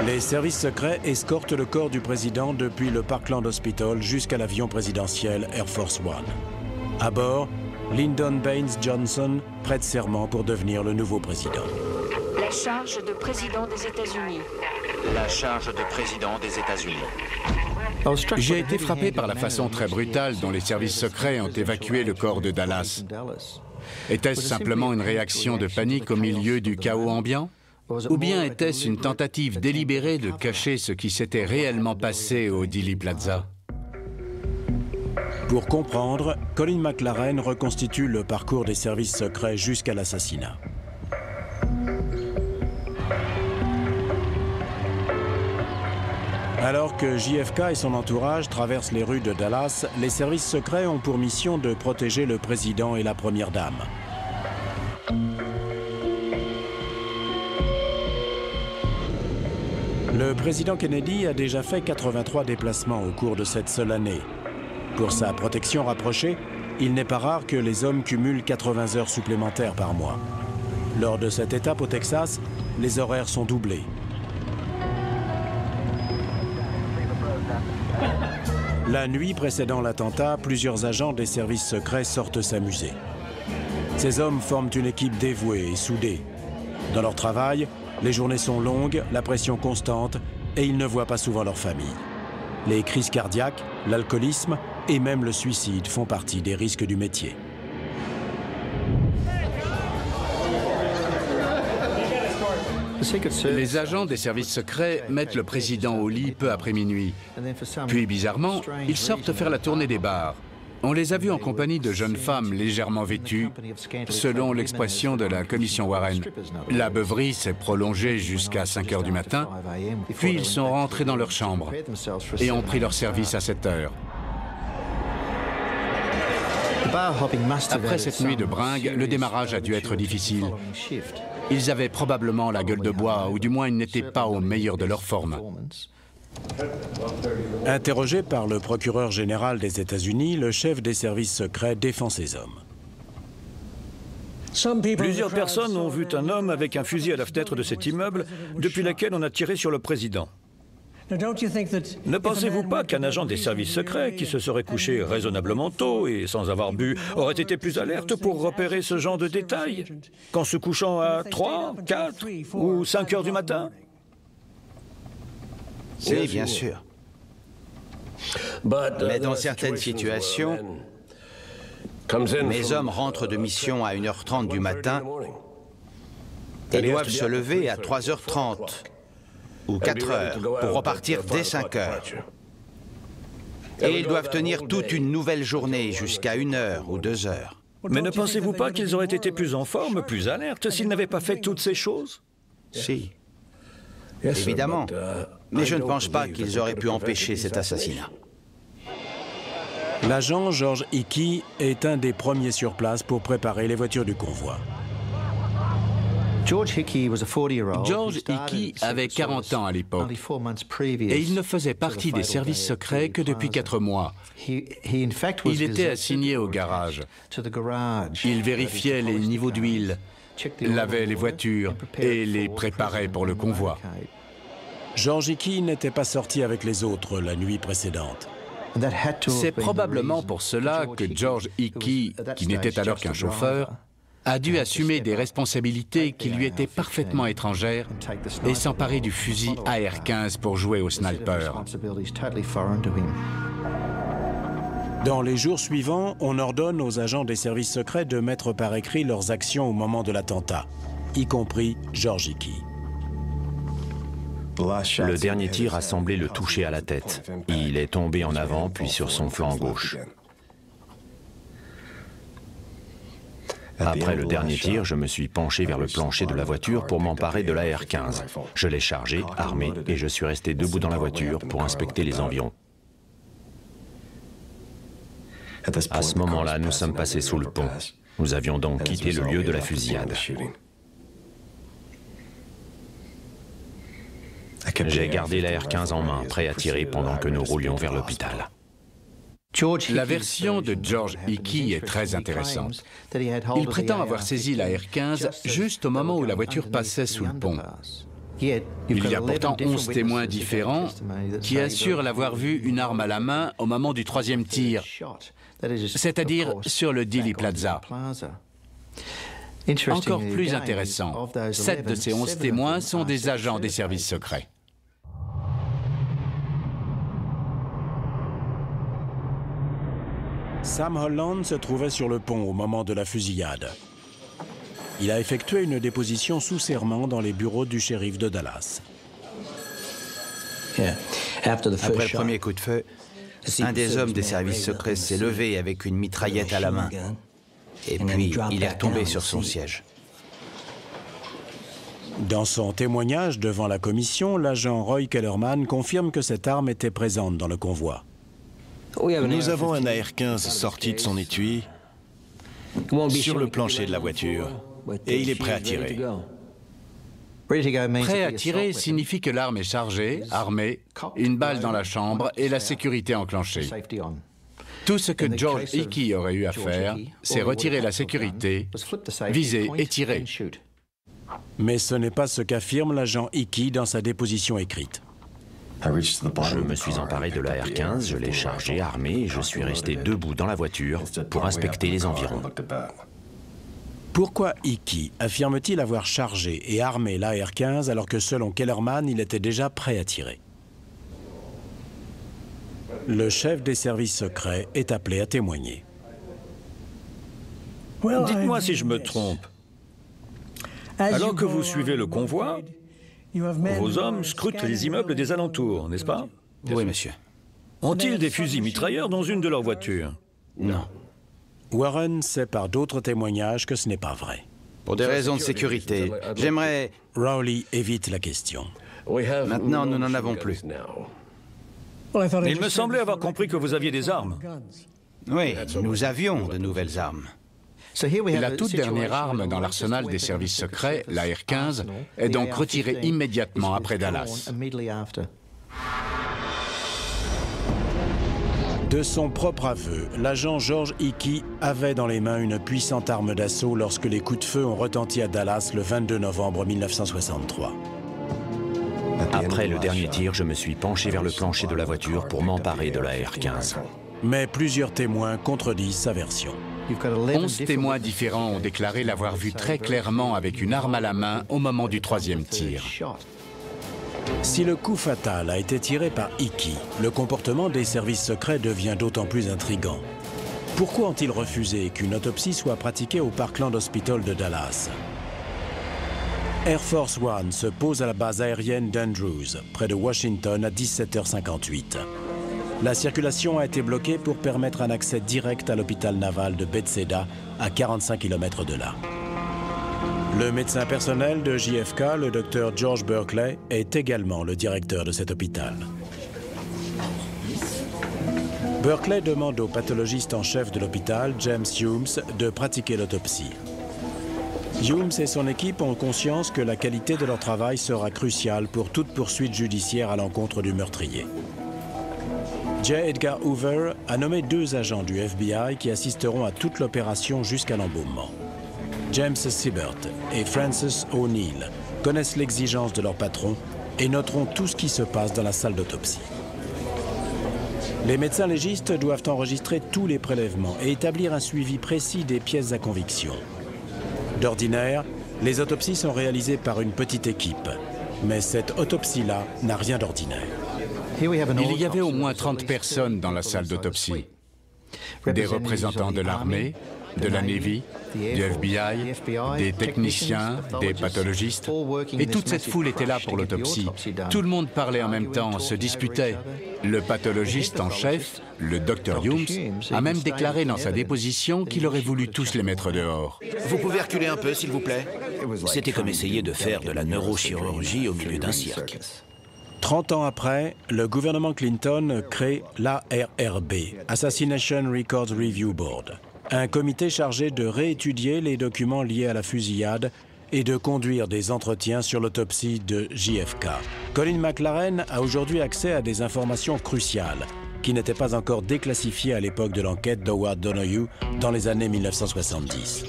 Les services secrets escortent le corps du président depuis le Parkland Hospital jusqu'à l'avion présidentiel Air Force One. À bord, Lyndon Baines Johnson prête serment pour devenir le nouveau président.
La charge de président des États-Unis.
La charge de président des États-Unis.
J'ai été frappé par la façon très brutale dont les services secrets ont évacué le corps de Dallas. Était-ce simplement une réaction de panique au milieu du chaos ambiant? Ou bien était-ce une tentative délibérée de cacher ce qui s'était réellement passé au Dealey Plaza?
Pour comprendre, Colin McLaren reconstitue le parcours des services secrets jusqu'à l'assassinat. Alors que JFK et son entourage traversent les rues de Dallas, les services secrets ont pour mission de protéger le président et la première dame. Le président Kennedy a déjà fait 83 déplacements au cours de cette seule année. Pour sa protection rapprochée, il n'est pas rare que les hommes cumulent 80 heures supplémentaires par mois. Lors de cette étape au Texas, les horaires sont doublés. La nuit précédant l'attentat, plusieurs agents des services secrets sortent s'amuser. Ces hommes forment une équipe dévouée et soudée. Dans leur travail, les journées sont longues, la pression constante, et ils ne voient pas souvent leur famille. Les crises cardiaques, l'alcoolisme et même le suicide font partie des risques du métier.
Les agents des services secrets mettent le président au lit peu après minuit. Puis, bizarrement, ils sortent faire la tournée des bars. On les a vus en compagnie de jeunes femmes légèrement vêtues, selon l'expression de la commission Warren. La beuverie s'est prolongée jusqu'à 5 heures du matin, puis ils sont rentrés dans leur chambre et ont pris leur service à 7 heures. Après cette nuit de bringue, le démarrage a dû être difficile. Ils avaient probablement la gueule de bois, ou du moins ils n'étaient pas au meilleur de leur forme.
Interrogé par le procureur général des États-Unis, le chef des services secrets défend ses hommes.
Plusieurs personnes ont vu un homme avec un fusil à la fenêtre de cet immeuble depuis laquelle on a tiré sur le président. Ne pensez-vous pas qu'un agent des services secrets qui se serait couché raisonnablement tôt et sans avoir bu aurait été plus alerte pour repérer ce genre de détails qu'en se couchant à 3, 4 ou 5 heures du matin?
Oui, bien sûr. Mais dans certaines situations, mes hommes rentrent de mission à 1h30 du matin et doivent se lever à 3h30 ou 4 heures pour repartir dès 5 heures. Et ils doivent tenir toute une nouvelle journée jusqu'à 1 heure ou 2 heures.
Mais ne pensez-vous pas qu'ils auraient été plus en forme, plus alertes, s'ils n'avaient pas fait toutes ces choses?
Si. Évidemment. Mais je ne pense pas qu'ils auraient pu empêcher cet assassinat.
L'agent George Hickey est un des premiers sur place pour préparer les voitures du convoi.
George Hickey avait 40 ans à l'époque et il ne faisait partie des services secrets que depuis 4 mois. Il était assigné au garage. Il vérifiait les niveaux d'huile, lavait les voitures et les préparait pour le convoi.
George Hickey n'était pas sorti avec les autres la nuit précédente.
C'est probablement pour cela que George Hickey, qui n'était alors qu'un chauffeur, a dû assumer des responsabilités qui lui étaient parfaitement étrangères et s'emparer du fusil AR-15 pour jouer au sniper.
Dans les jours suivants, on ordonne aux agents des services secrets de mettre par écrit leurs actions au moment de l'attentat, y compris George Hickey.
Le dernier tir a semblé le toucher à la tête. Il est tombé en avant, puis sur son flanc gauche. Après le dernier tir, je me suis penché vers le plancher de la voiture pour m'emparer de l'AR-15. Je l'ai chargé, armé, et je suis resté debout dans la voiture pour inspecter les environs. À ce moment-là, nous sommes passés sous le pont. Nous avions donc quitté le lieu de la fusillade. J'ai gardé l'AR-15 en main, prêt à tirer pendant que nous roulions vers l'hôpital.
La version de George Hickey est très intéressante. Il prétend avoir saisi l'AR-15 juste au moment où la voiture passait sous le pont. Il y a pourtant 11 témoins différents qui assurent l'avoir vu une arme à la main au moment du 3e tir, c'est-à-dire sur le Dealey Plaza. Encore plus intéressant, 7 de ces 11 témoins sont des agents des services secrets.
Sam Holland se trouvait sur le pont au moment de la fusillade. Il a effectué une déposition sous serment dans les bureaux du shérif de Dallas.
Après le premier coup de feu, un des hommes des services secrets s'est levé avec une mitraillette à la main. Et puis, il est retombé sur son siège.
Dans son témoignage devant la commission, l'agent Roy Kellerman confirme que cette arme était présente dans le convoi.
Nous avons un AR-15 sorti de son étui sur le plancher de la voiture et il est prêt à tirer.
Prêt à tirer signifie que l'arme est chargée, armée, une balle dans la chambre et la sécurité enclenchée. Tout ce que George Hickey aurait eu à faire, c'est retirer la sécurité, viser et tirer.
Mais ce n'est pas ce qu'affirme l'agent Hickey dans sa déposition écrite.
Je me suis emparé de la R-15, je l'ai chargé, armé, et je suis resté debout dans la voiture pour inspecter les environs.
Pourquoi Hickey affirme-t-il avoir chargé et armé l'AR-15 alors que selon Kellerman, il était déjà prêt à tirer? Le chef des services secrets est appelé à témoigner.
Dites-moi si je me trompe. Alors que vous suivez le convoi, vos hommes scrutent les immeubles des alentours, n'est-ce pas?
Oui, monsieur.
Ont-ils des fusils mitrailleurs dans une de leurs voitures?
Non.
Warren sait par d'autres témoignages que ce n'est pas vrai.
Pour des raisons de sécurité, j'aimerais...
Rowley évite la question.
Maintenant, nous n'en avons plus.
Il me semblait avoir compris que vous aviez des armes.
Oui, nous avions de nouvelles armes.
La toute dernière arme dans l'arsenal des services secrets, la R-15, est donc retirée immédiatement après Dallas.
De son propre aveu, l'agent George Hickey avait dans les mains une puissante arme d'assaut lorsque les coups de feu ont retenti à Dallas le 22 novembre 1963.
Après le dernier tir, je me suis penché vers le plancher de la voiture pour m'emparer de la R-15.
Mais plusieurs témoins contredisent sa version.
11 témoins différents ont déclaré l'avoir vu très clairement avec une arme à la main au moment du troisième tir.
Si le coup fatal a été tiré par Hickey, le comportement des services secrets devient d'autant plus intrigant. Pourquoi ont-ils refusé qu'une autopsie soit pratiquée au Parkland Hospital de Dallas? Air Force One se pose à la base aérienne d'Andrews, près de Washington, à 17h58. La circulation a été bloquée pour permettre un accès direct à l'hôpital naval de Bethesda, à 45 km de là. Le médecin personnel de JFK, le docteur George Berkeley, est également le directeur de cet hôpital. Berkeley demande au pathologiste en chef de l'hôpital, James Humes, de pratiquer l'autopsie. Humes et son équipe ont conscience que la qualité de leur travail sera cruciale pour toute poursuite judiciaire à l'encontre du meurtrier. J. Edgar Hoover a nommé 2 agents du FBI qui assisteront à toute l'opération jusqu'à l'embaumement. James Siebert et Francis O'Neill connaissent l'exigence de leur patron et noteront tout ce qui se passe dans la salle d'autopsie. Les médecins légistes doivent enregistrer tous les prélèvements et établir un suivi précis des pièces à conviction. D'ordinaire, les autopsies sont réalisées par une petite équipe, mais cette autopsie-là n'a rien d'ordinaire.
Il y avait au moins 30 personnes dans la salle d'autopsie. Des représentants de l'armée, de la Navy, du FBI, des techniciens, des pathologistes. Et toute cette foule était là pour l'autopsie. Tout le monde parlait en même temps, se disputait. Le pathologiste en chef, le docteur Humes, a même déclaré dans sa déposition qu'il aurait voulu tous les mettre dehors.
Vous pouvez reculer un peu, s'il vous plaît? C'était comme essayer de faire de la neurochirurgie au milieu d'un cirque.
30 ans après, le gouvernement Clinton crée l'ARRB, Assassination Records Review Board, un comité chargé de réétudier les documents liés à la fusillade et de conduire des entretiens sur l'autopsie de JFK. Colin McLaren a aujourd'hui accès à des informations cruciales qui n'étaient pas encore déclassifiées à l'époque de l'enquête d'Howard Donohue dans les années 1970.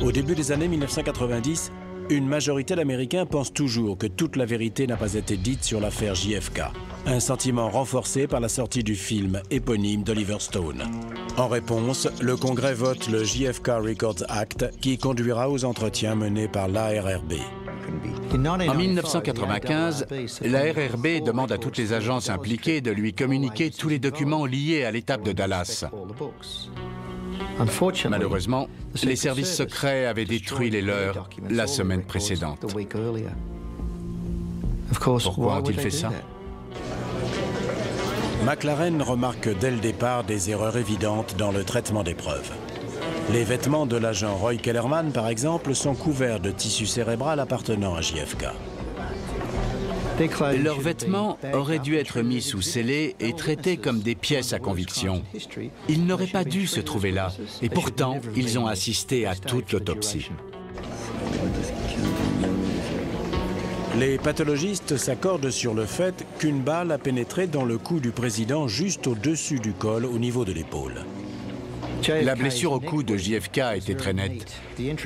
Au début des années 1990, Une majorité d'Américains pensent toujours que toute la vérité n'a pas été dite sur l'affaire JFK. Un sentiment renforcé par la sortie du film éponyme d'Oliver Stone. En réponse, le Congrès vote le JFK Records Act qui conduira aux entretiens menés par l'ARRB.
En 1995, l'ARRB demande à toutes les agences impliquées de lui communiquer tous les documents liés à l'étape de Dallas. Malheureusement, les services secrets avaient détruit les leurs la semaine précédente. Pourquoi ont-ils fait ça?
McLaren remarque dès le départ des erreurs évidentes dans le traitement des preuves. Les vêtements de l'agent Roy Kellerman, par exemple, sont couverts de tissu cérébral appartenant à JFK.
Leurs vêtements auraient dû être mis sous scellés et traités comme des pièces à conviction. Ils n'auraient pas dû se trouver là, et pourtant, ils ont assisté à toute l'autopsie.
Les pathologistes s'accordent sur le fait qu'une balle a pénétré dans le cou du président juste au-dessus du col, au niveau de l'épaule.
La blessure au cou de JFK était très nette.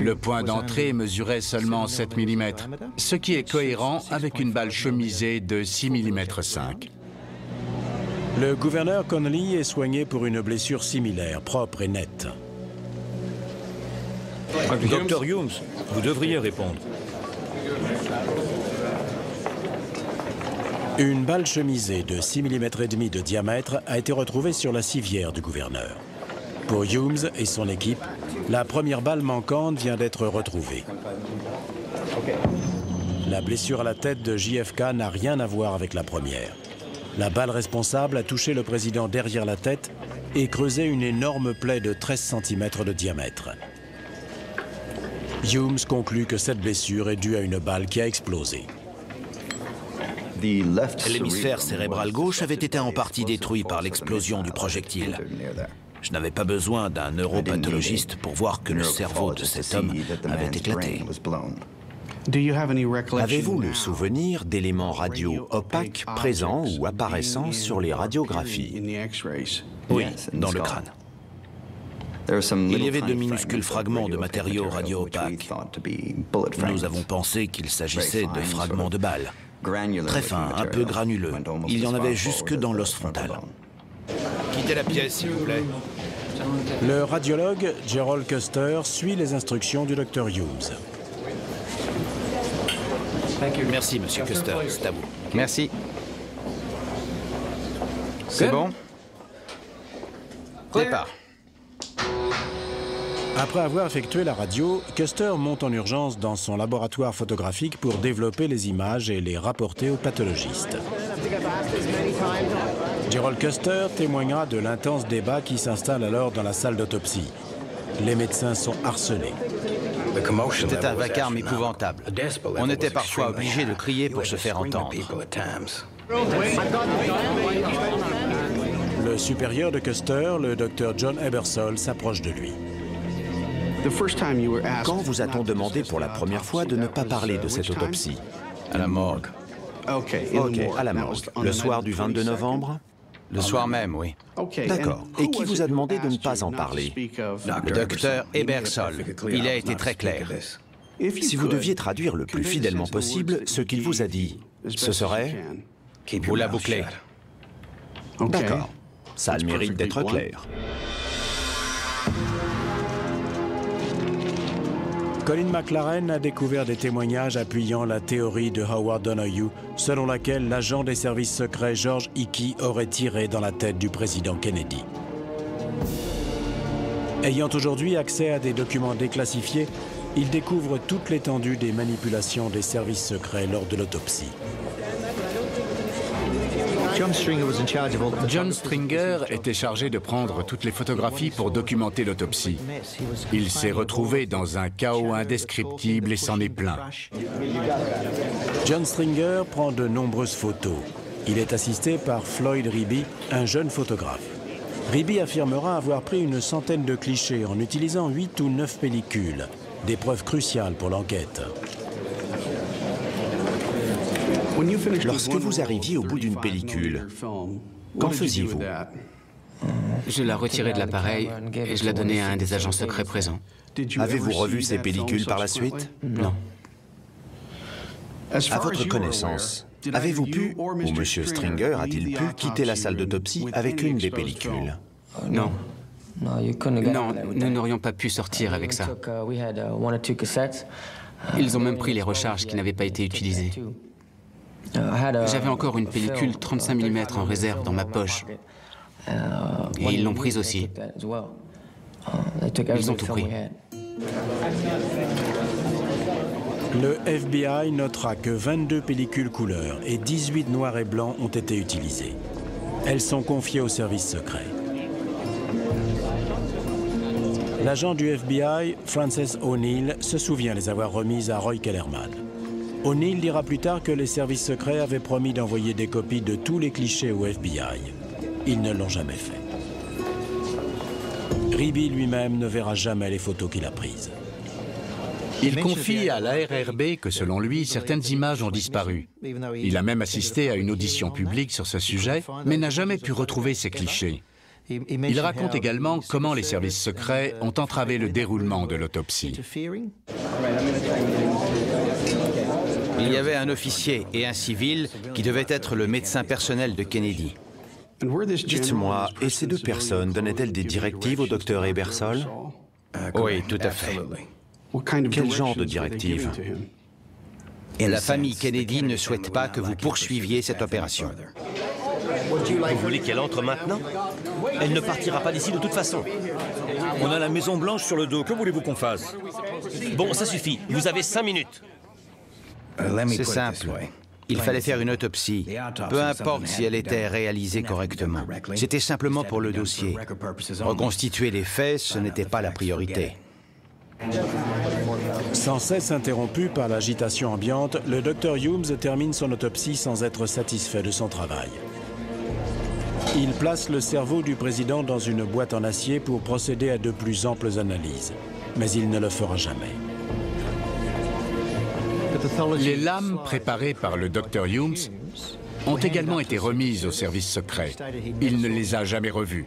Le point d'entrée mesurait seulement 7 mm, ce qui est cohérent avec une balle chemisée de 6 mm 5.
Le gouverneur Connolly est soigné pour une blessure similaire, propre et nette.
Dr Humes, vous devriez répondre.
Une balle chemisée de 6 mm et demi de diamètre a été retrouvée sur la civière du gouverneur. Pour Humes et son équipe, la première balle manquante vient d'être retrouvée. La blessure à la tête de JFK n'a rien à voir avec la première. La balle responsable a touché le président derrière la tête et creusé une énorme plaie de 13 cm de diamètre. Humes conclut que cette blessure est due à une balle qui a explosé.
L'hémisphère cérébral gauche avait été en partie détruit par l'explosion du projectile. Je n'avais pas besoin d'un neuropathologiste pour voir que le cerveau de cet homme avait éclaté.
Avez-vous le souvenir d'éléments radio opaques présents ou apparaissant sur les radiographies?
Oui, dans le crâne. Il y avait de minuscules fragments de matériaux radio opaques. Nous avons pensé qu'il s'agissait de fragments de balles. Très fins, un peu granuleux. Il y en avait jusque dans l'os frontal.
Quittez la pièce, s'il vous plaît.
Le radiologue Gerald Custer suit les instructions du Dr Humes.
Merci, monsieur Custer, c'est à vous.
Merci. C'est bon?
Départ.
Après avoir effectué la radio, Custer monte en urgence dans son laboratoire photographique pour développer les images et les rapporter aux pathologistes. Gerald Custer témoignera de l'intense débat qui s'installe alors dans la salle d'autopsie. Les médecins sont harcelés.
C'était un vacarme épouvantable. On était parfois obligés de crier pour se faire entendre.
Le supérieur de Custer, le Dr John Ebersol, s'approche de lui.
Quand vous a-t-on demandé pour la première fois de ne pas parler de cette autopsie?
À la morgue.
Ok, à la morgue. Le soir du 22 novembre?
Le soir même, oui.
D'accord. Et qui vous a demandé de ne pas en parler?
Le docteur Ebersol. Il a été très clair.
Si vous deviez traduire le plus fidèlement possible ce qu'il vous a dit, ce serait?
Vous la bouclez.
D'accord. Ça a le mérite d'être clair.
Colin McLaren a découvert des témoignages appuyant la théorie de Howard Donohue, selon laquelle l'agent des services secrets George Hickey aurait tiré dans la tête du président Kennedy. Ayant aujourd'hui accès à des documents déclassifiés, il découvre toute l'étendue des manipulations des services secrets lors de l'autopsie.
John Stringer était chargé de prendre toutes les photographies pour documenter l'autopsie. Il s'est retrouvé dans un chaos indescriptible et s'en est plaint.
John Stringer prend de nombreuses photos. Il est assisté par Floyd Ribby, un jeune photographe. Ribby affirmera avoir pris une centaine de clichés en utilisant 8 ou 9 pellicules, des preuves cruciales pour l'enquête.
Lorsque vous arriviez au bout d'une pellicule, qu'en faisiez-vous?
Je la retirais de l'appareil et je la donnais à un des agents secrets présents.
Avez-vous revu ces pellicules par la suite?
Non.
À votre connaissance, avez-vous pu, ou M. Stringer a-t-il pu quitter la salle d'autopsie avec une des pellicules?
Non. Non, nous n'aurions pas pu sortir avec ça. Ils ont même pris les recharges qui n'avaient pas été utilisées. J'avais encore une pellicule 35 mm en réserve dans ma poche. Et ils l'ont prise aussi. Ils ont tout pris.
Le FBI notera que 22 pellicules couleur et 18 noirs et blancs ont été utilisées. Elles sont confiées au service secret. L'agent du FBI, Frances O'Neill, se souvient les avoir remises à Roy Kellerman. O'Neill dira plus tard que les services secrets avaient promis d'envoyer des copies de tous les clichés au FBI. Ils ne l'ont jamais fait. Ribby lui-même ne verra jamais les photos qu'il a prises.
Il confie à l'ARRB que selon lui, certaines images ont disparu. Il a même assisté à une audition publique sur ce sujet, mais n'a jamais pu retrouver ces clichés. Il raconte également comment les services secrets ont entravé le déroulement de l'autopsie.
Il y avait un officier et un civil qui devaient être le médecin personnel de Kennedy.
Dites-moi, et ces deux personnes donnaient-elles des directives au docteur Ebersol?
Oui, tout à fait.
Quel genre de directives?
La famille Kennedy ne souhaite pas que vous poursuiviez cette opération.
Vous voulez qu'elle entre maintenant? Elle ne partira pas d'ici de toute façon.
On a la Maison Blanche sur le dos, que voulez-vous qu'on fasse?
Bon, ça suffit, vous avez 5 minutes.
C'est simple. Il fallait faire une autopsie, peu importe si elle était réalisée correctement. C'était simplement pour le dossier. Reconstituer les faits, ce n'était pas la priorité.
Sans cesse interrompu par l'agitation ambiante, le Dr Humes termine son autopsie sans être satisfait de son travail. Il place le cerveau du président dans une boîte en acier pour procéder à de plus amples analyses. Mais il ne le fera jamais.
Les lames préparées par le Dr Humes ont également été remises au service secret. Il ne les a jamais revues.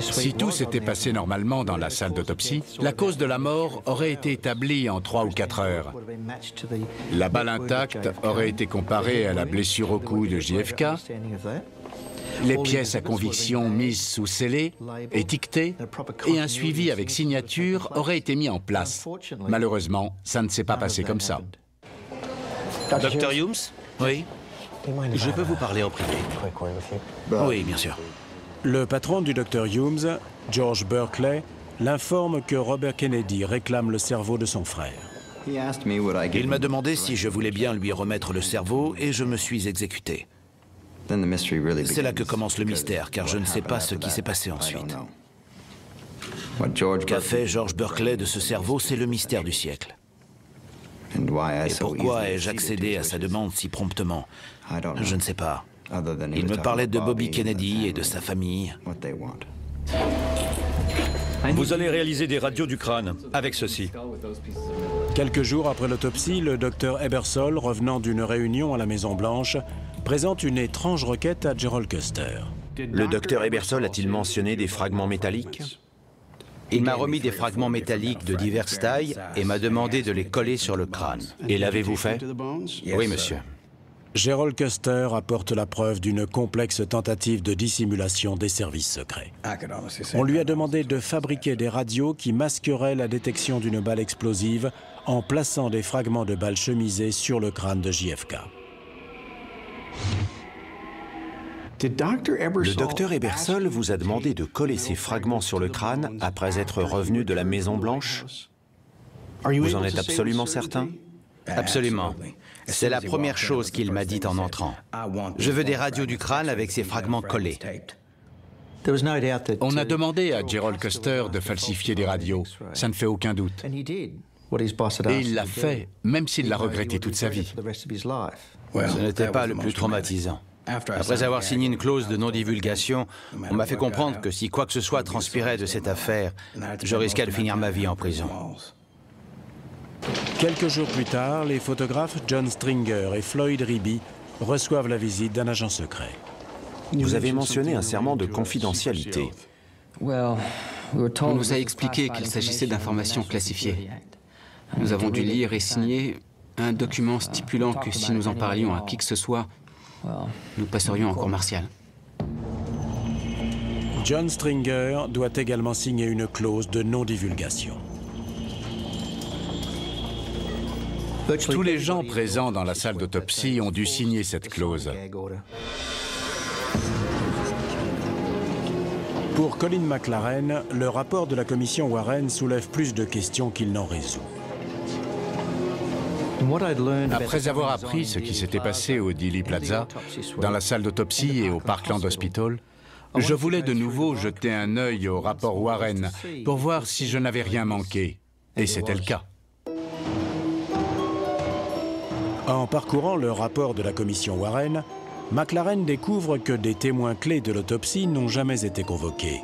Si tout s'était passé normalement dans la salle d'autopsie, la cause de la mort aurait été établie en 3 ou 4 heures. La balle intacte aurait été comparée à la blessure au cou de JFK, les pièces à conviction mises sous scellé, étiquetées, et un suivi avec signature aurait été mis en place. Malheureusement, ça ne s'est pas passé comme ça.
Dr Humes?
Oui?
Je peux vous parler en privé?
Oui, bien sûr.
Le patron du Dr Humes, George Berkeley, l'informe que Robert Kennedy réclame le cerveau de son frère.
Il m'a demandé si je voulais bien lui remettre le cerveau et je me suis exécuté. C'est là que commence le mystère, car je ne sais pas ce qui s'est passé ensuite. Qu'a fait George Berkeley de ce cerveau, c'est le mystère du siècle. Et pourquoi ai-je accédé à sa demande si promptement? Je ne sais pas. Il me parlait de Bobby Kennedy et de sa famille.
Vous allez réaliser des radios du crâne avec ceci.
Quelques jours après l'autopsie, le docteur Ebersol, revenant d'une réunion à la Maison-Blanche, présente une étrange requête à Gerald Custer.
Le docteur Ebersol a-t-il mentionné des fragments métalliques?
Il m'a remis des fragments métalliques de diverses tailles et m'a demandé de les coller sur le crâne.
Et l'avez-vous fait?
Oui, monsieur.
Gerald Custer apporte la preuve d'une complexe tentative de dissimulation des services secrets. On lui a demandé de fabriquer des radios qui masqueraient la détection d'une balle explosive en plaçant des fragments de balles chemisées sur le crâne de JFK.
Le docteur Ebersol vous a demandé de coller ces fragments sur le crâne après être revenu de la Maison-Blanche? Vous en êtes absolument certain?
Absolument. C'est la première chose qu'il m'a dit en entrant. Je veux des radios du crâne avec ces fragments collés.
On a demandé à Gerald Custer de falsifier des radios. Ça ne fait aucun doute. Et il l'a fait, même s'il l'a regretté toute sa vie.
Ce n'était pas le plus traumatisant. Après avoir signé une clause de non-divulgation, on m'a fait comprendre que si quoi que ce soit transpirait de cette affaire, je risquais de finir ma vie en prison.
Quelques jours plus tard, les photographes John Stringer et Floyd Ribby reçoivent la visite d'un agent secret.
Vous avez mentionné un serment de confidentialité.
On nous a expliqué qu'il s'agissait d'informations classifiées. Nous avons dû lire et signer un document stipulant que si nous en parlions à qui que ce soit, nous passerions en cour martiale.
John Stringer doit également signer une clause de non-divulgation.
Tous les gens présents dans la salle d'autopsie ont dû signer cette clause.
Pour Colin McLaren, le rapport de la commission Warren soulève plus de questions qu'il n'en résout.
Après avoir appris ce qui s'était passé au Dealey Plaza, dans la salle d'autopsie et au Parkland Hospital, je voulais de nouveau jeter un œil au rapport Warren pour voir si je n'avais rien manqué. Et c'était le cas.
En parcourant le rapport de la commission Warren, McLaren découvre que des témoins clés de l'autopsie n'ont jamais été convoqués.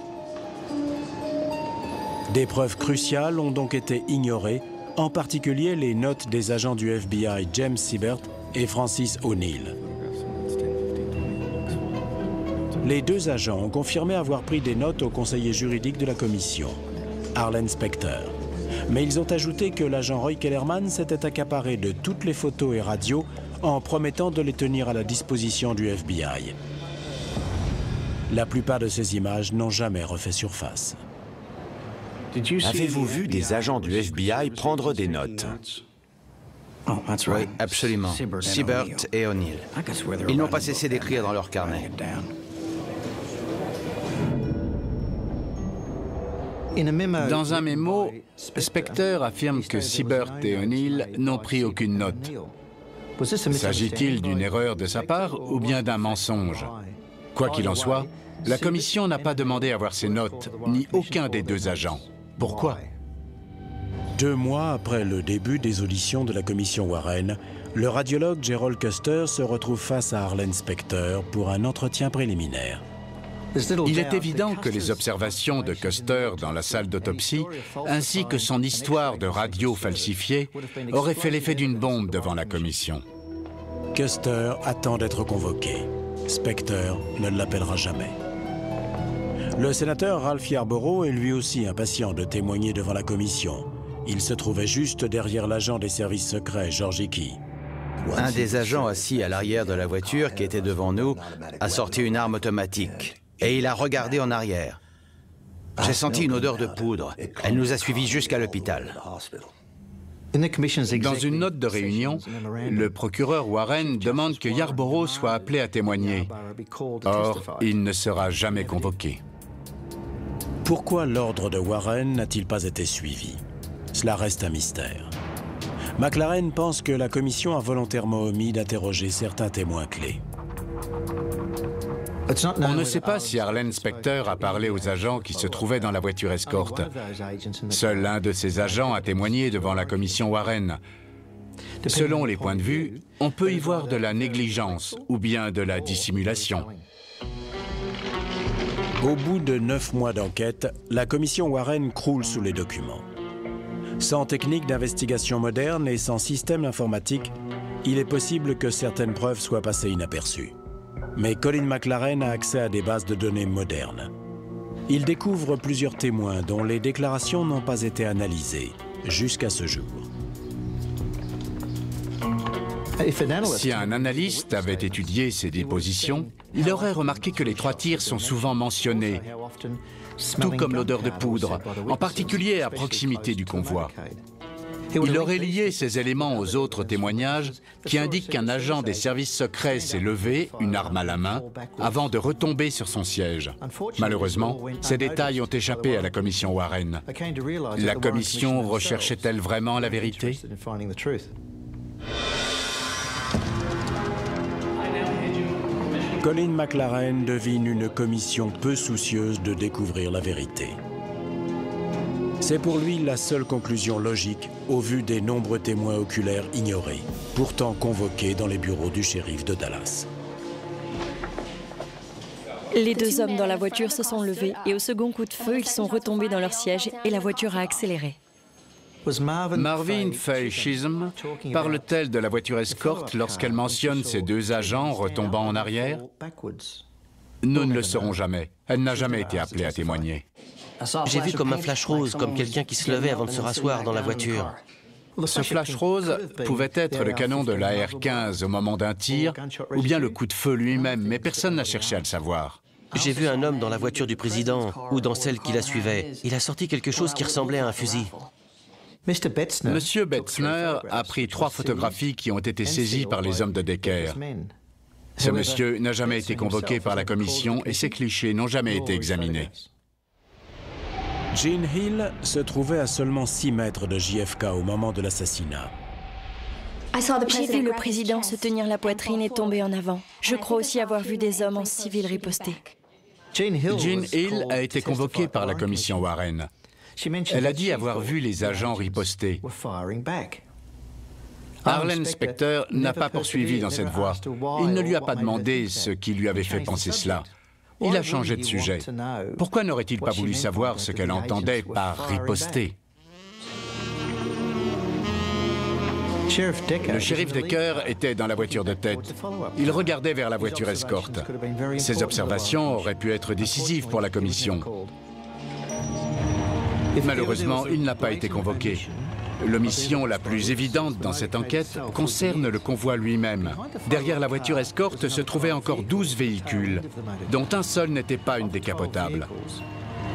Des preuves cruciales ont donc été ignorées, en particulier les notes des agents du FBI James Siebert et Francis O'Neill. Les deux agents ont confirmé avoir pris des notes au conseiller juridique de la commission, Arlen Specter. Mais ils ont ajouté que l'agent Roy Kellerman s'était accaparé de toutes les photos et radios en promettant de les tenir à la disposition du FBI. La plupart de ces images n'ont jamais refait surface.
Avez-vous vu des agents du FBI prendre des notes?
Oui, absolument. Siebert et O'Neill. Ils n'ont pas cessé d'écrire dans leur carnet.
Dans un mémo, Specter affirme que Siebert et O'Neill n'ont pris aucune note. S'agit-il d'une erreur de sa part ou bien d'un mensonge? Quoi qu'il en soit, la commission n'a pas demandé à voir ces notes, ni aucun des deux agents. Pourquoi?
2 mois après le début des auditions de la commission Warren, le radiologue Gerald Custer se retrouve face à Arlen Specter pour un entretien préliminaire.
Il est évident que les observations de Custer dans la salle d'autopsie, ainsi que son histoire de radio falsifiée, auraient fait l'effet d'une bombe devant la commission.
Custer attend d'être convoqué. Specter ne l'appellera jamais. Le sénateur Ralph Yarborough est lui aussi impatient de témoigner devant la commission. Il se trouvait juste derrière l'agent des services secrets, George Hickey.
Un des agents assis à l'arrière de la voiture qui était devant nous a sorti une arme automatique. Et il a regardé en arrière. J'ai senti une odeur de poudre. Elle nous a suivis jusqu'à l'hôpital.
Dans une note de réunion, le procureur Warren demande que Yarborough soit appelé à témoigner. Or, il ne sera jamais convoqué.
Pourquoi l'ordre de Warren n'a-t-il pas été suivi? Cela reste un mystère. McLaren pense que la commission a volontairement omis d'interroger certains témoins clés.
On ne sait pas si Arlen Specter a parlé aux agents qui se trouvaient dans la voiture escorte. Seul un de ces agents a témoigné devant la commission Warren. Selon les points de vue, on peut y voir de la négligence ou bien de la dissimulation.
Au bout de 9 mois d'enquête, la commission Warren croule sous les documents. Sans technique d'investigation moderne et sans système informatique, il est possible que certaines preuves soient passées inaperçues. Mais Colin McLaren a accès à des bases de données modernes. Il découvre plusieurs témoins dont les déclarations n'ont pas été analysées jusqu'à ce jour.
Si un analyste avait étudié ces dépositions, il aurait remarqué que les 3 tirs sont souvent mentionnés, tout comme l'odeur de poudre, en particulier à proximité du convoi. Il aurait lié ces éléments aux autres témoignages qui indiquent qu'un agent des services secrets s'est levé, une arme à la main, avant de retomber sur son siège. Malheureusement, ces détails ont échappé à la commission Warren. La commission recherchait-elle vraiment la vérité?
Colin McLaren devine une commission peu soucieuse de découvrir la vérité. C'est pour lui la seule conclusion logique au vu des nombreux témoins oculaires ignorés, pourtant convoqués dans les bureaux du shérif de Dallas.
Les 2 hommes dans la voiture se sont levés et au second coup de feu, ils sont retombés dans leur siège et la voiture a accéléré.
Marvin Faye Chisholm parle-t-elle de la voiture escorte lorsqu'elle mentionne ces 2 agents retombant en arrière? Nous ne le saurons jamais. Elle n'a jamais été appelée à témoigner.
J'ai vu comme un flash rose, comme quelqu'un qui se levait avant de se rasseoir dans la voiture.
Ce flash rose pouvait être le canon de l'AR-15 au moment d'un tir, ou bien le coup de feu lui-même, mais personne n'a cherché à le savoir.
J'ai vu un homme dans la voiture du président, ou dans celle qui la suivait. Il a sorti quelque chose qui ressemblait à un fusil.
Monsieur Betzner a pris 3 photographies qui ont été saisies par les hommes de Decker. Ce monsieur n'a jamais été convoqué par la commission et ces clichés n'ont jamais été examinés.
Gene Hill se trouvait à seulement 6 mètres de JFK au moment de l'assassinat.
J'ai vu le président se tenir la poitrine et tomber en avant. Je crois aussi avoir vu des hommes en civil riposter.
Gene Hill a été convoquée par la commission Warren. Elle a dit avoir vu les agents riposter. Arlen Specter n'a pas poursuivi dans cette voie. Il ne lui a pas demandé ce qui lui avait fait penser cela. Il a changé de sujet. Pourquoi n'aurait-il pas voulu savoir ce qu'elle entendait par riposter? Le shérif Decker était dans la voiture de tête. Il regardait vers la voiture escorte. Ses observations auraient pu être décisives pour la commission. Malheureusement, il n'a pas été convoqué. L'omission la plus évidente dans cette enquête concerne le convoi lui-même. Derrière la voiture escorte se trouvaient encore 12 véhicules, dont un seul n'était pas une décapotable.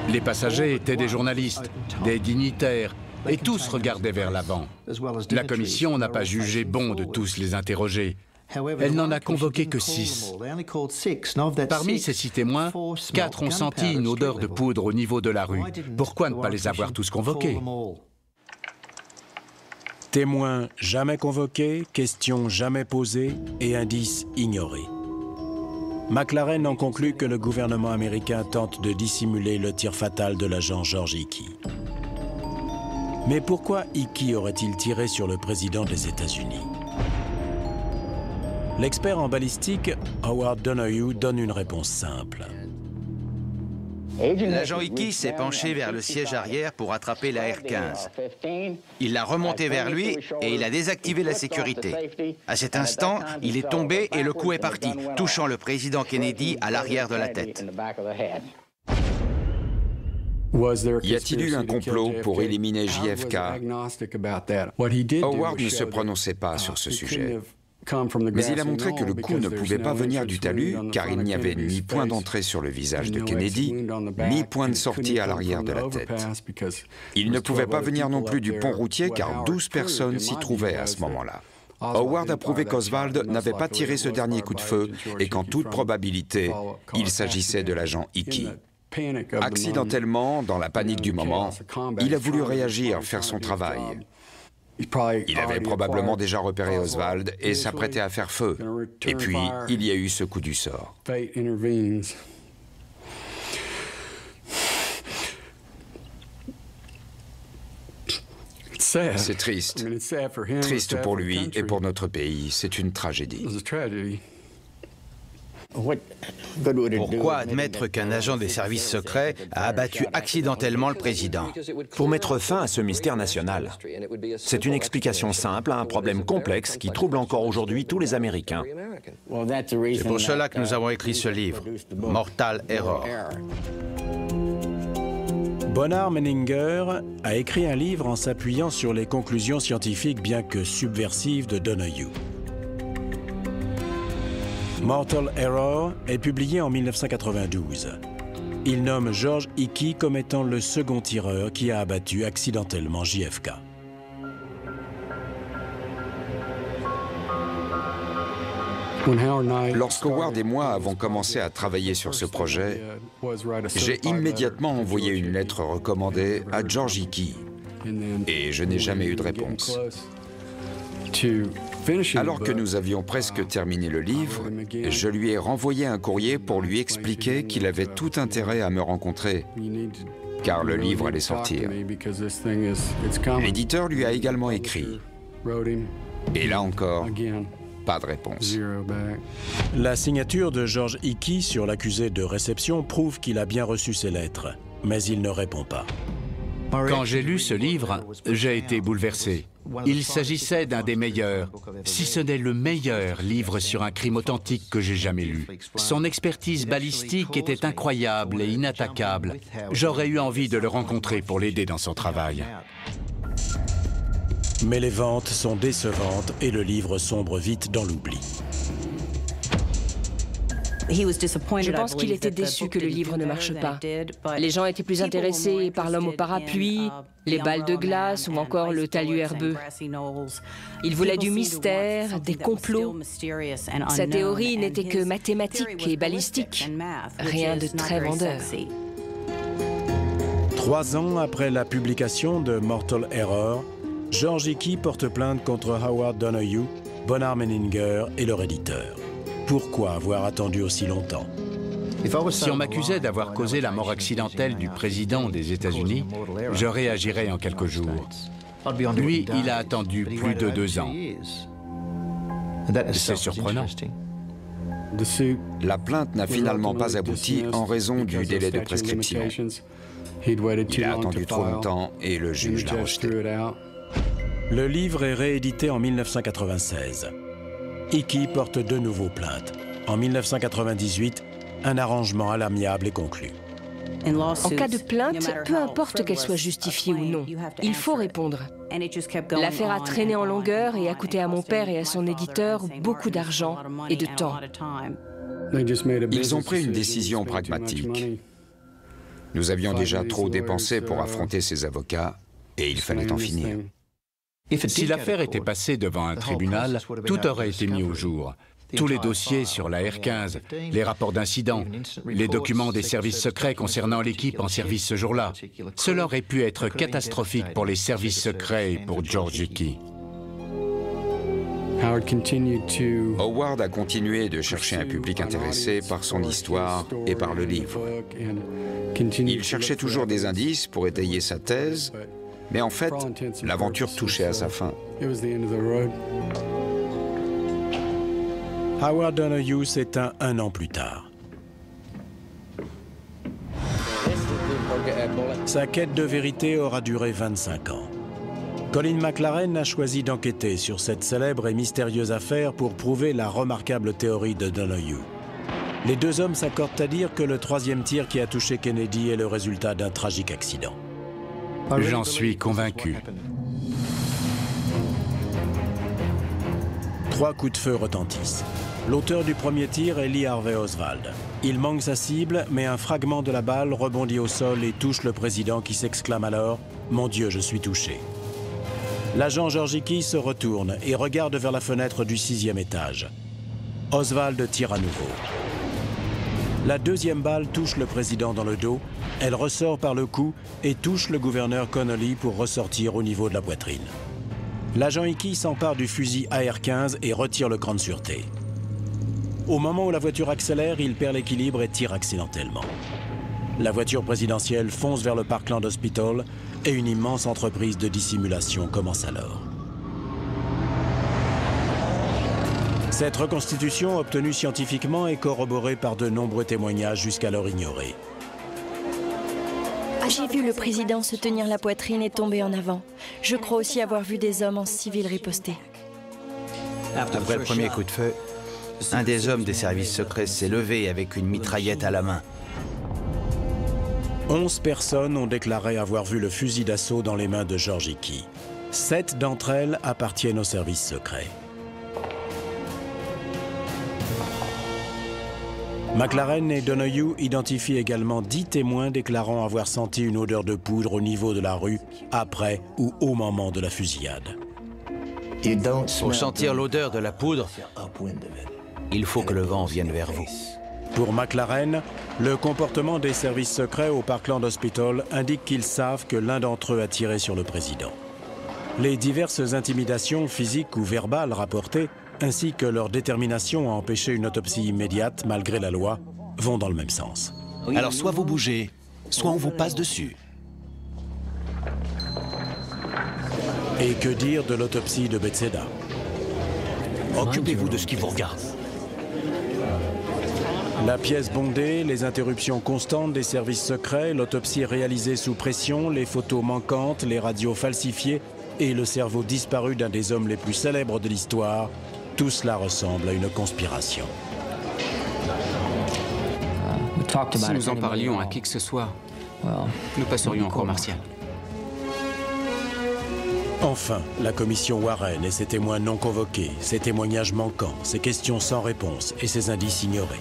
Les passagers étaient des journalistes, des dignitaires, et tous regardaient vers l'avant. La commission n'a pas jugé bon de tous les interroger. Elle n'en a convoqué que 6. Parmi ces 6 témoins, 4 ont senti une odeur de poudre au niveau de la rue. Pourquoi ne pas les avoir tous convoqués?
Témoins jamais convoqués, questions jamais posées et indices ignorés. McLaren en conclut que le gouvernement américain tente de dissimuler le tir fatal de l'agent George Hickey. Mais pourquoi Hickey aurait-il tiré sur le président des États-Unis? L'expert en balistique, Howard Donohue, donne une réponse simple.
L'agent Hickey s'est penché vers le siège arrière pour attraper la R-15. Il l'a remonté vers lui et il a désactivé la sécurité. À cet instant, il est tombé et le coup est parti, touchant le président Kennedy à l'arrière de la tête.
Y a-t-il eu un complot pour éliminer JFK? Howard ne se prononçait pas sur ce sujet. Mais il a montré que le coup ne pouvait pas venir du talus, car il n'y avait ni point d'entrée sur le visage de Kennedy, ni point de sortie à l'arrière de la tête. Il ne pouvait pas venir non plus du pont routier, car 12 personnes s'y trouvaient à ce moment-là. Howard a prouvé qu'Oswald n'avait pas tiré ce dernier coup de feu, et qu'en toute probabilité, il s'agissait de l'agent Hickey. Accidentellement, dans la panique du moment, il a voulu réagir, faire son travail. Il avait probablement déjà repéré Oswald et s'apprêtait à faire feu. Et puis, il y a eu ce coup du sort. C'est triste. Triste pour lui et pour notre pays. C'est une tragédie.
Pourquoi admettre qu'un agent des services secrets a abattu accidentellement le président?
Pour mettre fin à ce mystère national. C'est une explication simple à un problème complexe qui trouble encore aujourd'hui tous les Américains.
C'est pour cela que nous avons écrit ce livre, Mortal Error.
Bonnard Menninger a écrit un livre en s'appuyant sur les conclusions scientifiques bien que subversives de Donohue. Mortal Error est publié en 1992. Il nomme George Hickey comme étant le second tireur qui a abattu accidentellement JFK.
Lorsque Howard et moi avons commencé à travailler sur ce projet, j'ai immédiatement envoyé une lettre recommandée à George Hickey et je n'ai jamais eu de réponse. Alors que nous avions presque terminé le livre, je lui ai renvoyé un courrier pour lui expliquer qu'il avait tout intérêt à me rencontrer, car le livre allait sortir. L'éditeur lui a également écrit. Et là encore, pas de réponse.
La signature de George Hickey sur l'accusé de réception prouve qu'il a bien reçu ces lettres, mais il ne répond pas.
Quand j'ai lu ce livre, j'ai été bouleversé. Il s'agissait d'un des meilleurs, si ce n'est le meilleur livre sur un crime authentique que j'ai jamais lu. Son expertise balistique était incroyable et inattaquable. J'aurais eu envie de le rencontrer pour l'aider dans son travail.
Mais les ventes sont décevantes et le livre sombre vite dans l'oubli.
Je pense qu'il était déçu que le livre ne marche pas. Les gens étaient plus intéressés par l'homme au parapluie, les balles de glace ou encore le talus herbeux. Ils voulaient du mystère, des complots. Sa théorie n'était que mathématique et balistique, rien de très vendeur.
3 ans après la publication de Mortal Error, George Hickey porte plainte contre Howard Donahue, Bonham Menninger et leur éditeur. Pourquoi avoir attendu aussi longtemps?
Si on m'accusait d'avoir causé la mort accidentelle du président des États-Unis, je réagirais en quelques jours. Lui, il a attendu plus de 2 ans. C'est surprenant.
La plainte n'a finalement pas abouti en raison du délai de prescription. Il a attendu trop longtemps et le juge l'a rejeté.
Le livre est réédité en 1996. Hickey porte de nouveau plainte. En 1998, un arrangement à l'amiable est conclu.
En cas de plainte, peu importe qu'elle soit justifiée ou non, il faut répondre. L'affaire a traîné en longueur et a coûté à mon père et à son éditeur beaucoup d'argent et de temps.
Ils ont pris une décision pragmatique. Nous avions déjà trop dépensé pour affronter ces avocats et il fallait en finir.
Si l'affaire était passée devant un tribunal, tout aurait été mis au jour. Tous les dossiers sur la R-15, les rapports d'incidents, les documents des services secrets concernant l'équipe en service ce jour-là. Cela aurait pu être catastrophique pour les services secrets et pour George Hickey.
Howard a continué de chercher un public intéressé par son histoire et par le livre. Il cherchait toujours des indices pour étayer sa thèse, mais en fait, l'aventure touchait à sa fin.
Howard Donahue s'éteint 1 an plus tard. Sa quête de vérité aura duré 25 ans. Colin McLaren a choisi d'enquêter sur cette célèbre et mystérieuse affaire pour prouver la remarquable théorie de Donahue. Les 2 hommes s'accordent à dire que le 3e tir qui a touché Kennedy est le résultat d'un tragique accident.
J'en suis convaincu.
3 coups de feu retentissent. L'auteur du premier tir est Lee Harvey Oswald. Il manque sa cible, mais un fragment de la balle rebondit au sol et touche le président qui s'exclame alors « Mon Dieu, je suis touché ». L'agent George Hickey se retourne et regarde vers la fenêtre du 6e étage. Oswald tire à nouveau. La 2e balle touche le président dans le dos, elle ressort par le cou et touche le gouverneur Connolly pour ressortir au niveau de la poitrine. L'agent Hickey s'empare du fusil AR-15 et retire le cran de sûreté. Au moment où la voiture accélère, il perd l'équilibre et tire accidentellement. La voiture présidentielle fonce vers le Parkland Hospital et une immense entreprise de dissimulation commence alors. Cette reconstitution obtenue scientifiquement est corroborée par de nombreux témoignages jusqu'alors ignorés.
J'ai vu le président se tenir la poitrine et tomber en avant. Je crois aussi avoir vu des hommes en civil riposter.
Après le premier coup de feu, un des hommes des services secrets s'est levé avec une mitraillette à la main.
11 personnes ont déclaré avoir vu le fusil d'assaut dans les mains de George Hickey. 7 d'entre elles appartiennent aux services secrets. McLaren et Donahue identifient également 10 témoins déclarant avoir senti une odeur de poudre au niveau de la rue après ou au moment de la fusillade.
Pour sentir l'odeur de la poudre, il faut que le vent vienne vers vous.
Pour McLaren, le comportement des services secrets au Parkland Hospital indique qu'ils savent que l'un d'entre eux a tiré sur le président. Les diverses intimidations physiques ou verbales rapportées, ainsi que leur détermination à empêcher une autopsie immédiate malgré la loi, vont dans le même sens.
Alors soit vous bougez, soit on vous passe dessus.
Et que dire de l'autopsie de Bethesda?
Occupez-vous de ce qui vous regarde.
La pièce bondée, les interruptions constantes des services secrets, l'autopsie réalisée sous pression, les photos manquantes, les radios falsifiées et le cerveau disparu d'un des hommes les plus célèbres de l'histoire, tout cela ressemble à une conspiration.
Si nous en parlions à qui que ce soit, nous passerions en cour martiale.
Enfin, la commission Warren et ses témoins non convoqués, ses témoignages manquants, ses questions sans réponse et ses indices ignorés.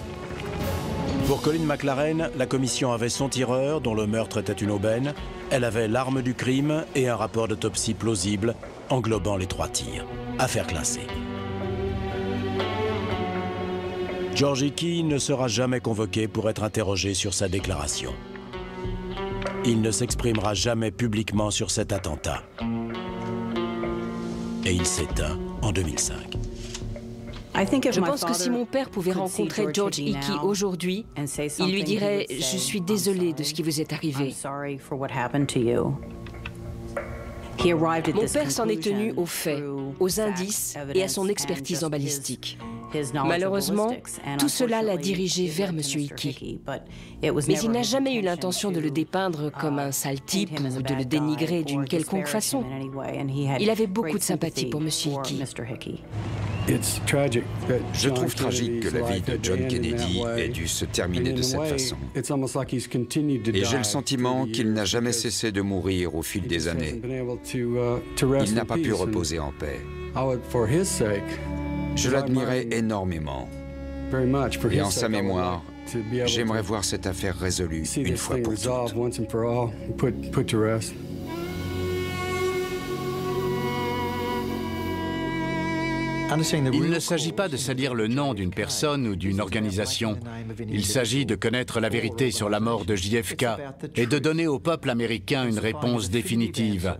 Pour Colin McLaren, la commission avait son tireur, dont le meurtre était une aubaine, elle avait l'arme du crime et un rapport d'autopsie plausible, englobant les 3 tirs. Affaire classée. George Hickey ne sera jamais convoqué pour être interrogé sur sa déclaration. Il ne s'exprimera jamais publiquement sur cet attentat. Et il s'éteint en 2005.
Je pense que si mon père pouvait rencontrer George Hickey aujourd'hui, il lui dirait « Je suis désolé de ce qui vous est arrivé ». Mon père s'en est tenu aux faits, aux indices et à son expertise en balistique. Malheureusement, tout cela l'a dirigé vers M. Hickey. Mais il n'a jamais eu l'intention de le dépeindre comme un sale type ou de le dénigrer d'une quelconque façon. Il avait beaucoup de sympathie pour M. Hickey.
Je trouve tragique que la vie de John Kennedy ait dû se terminer de cette façon. Et j'ai le sentiment qu'il n'a jamais cessé de mourir au fil des années. Il n'a pas pu reposer en paix. Je l'admirais énormément. Et en sa mémoire, j'aimerais voir cette affaire résolue une fois pour toutes.
Il ne s'agit pas de salir le nom d'une personne ou d'une organisation. Il s'agit de connaître la vérité sur la mort de JFK et de donner au peuple américain une réponse définitive.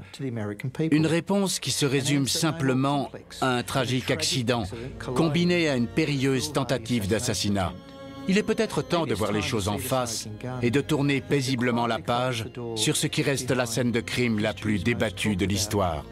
Une réponse qui se résume simplement à un tragique accident, combiné à une périlleuse tentative d'assassinat. Il est peut-être temps de voir les choses en face et de tourner paisiblement la page sur ce qui reste la scène de crime la plus débattue de l'histoire.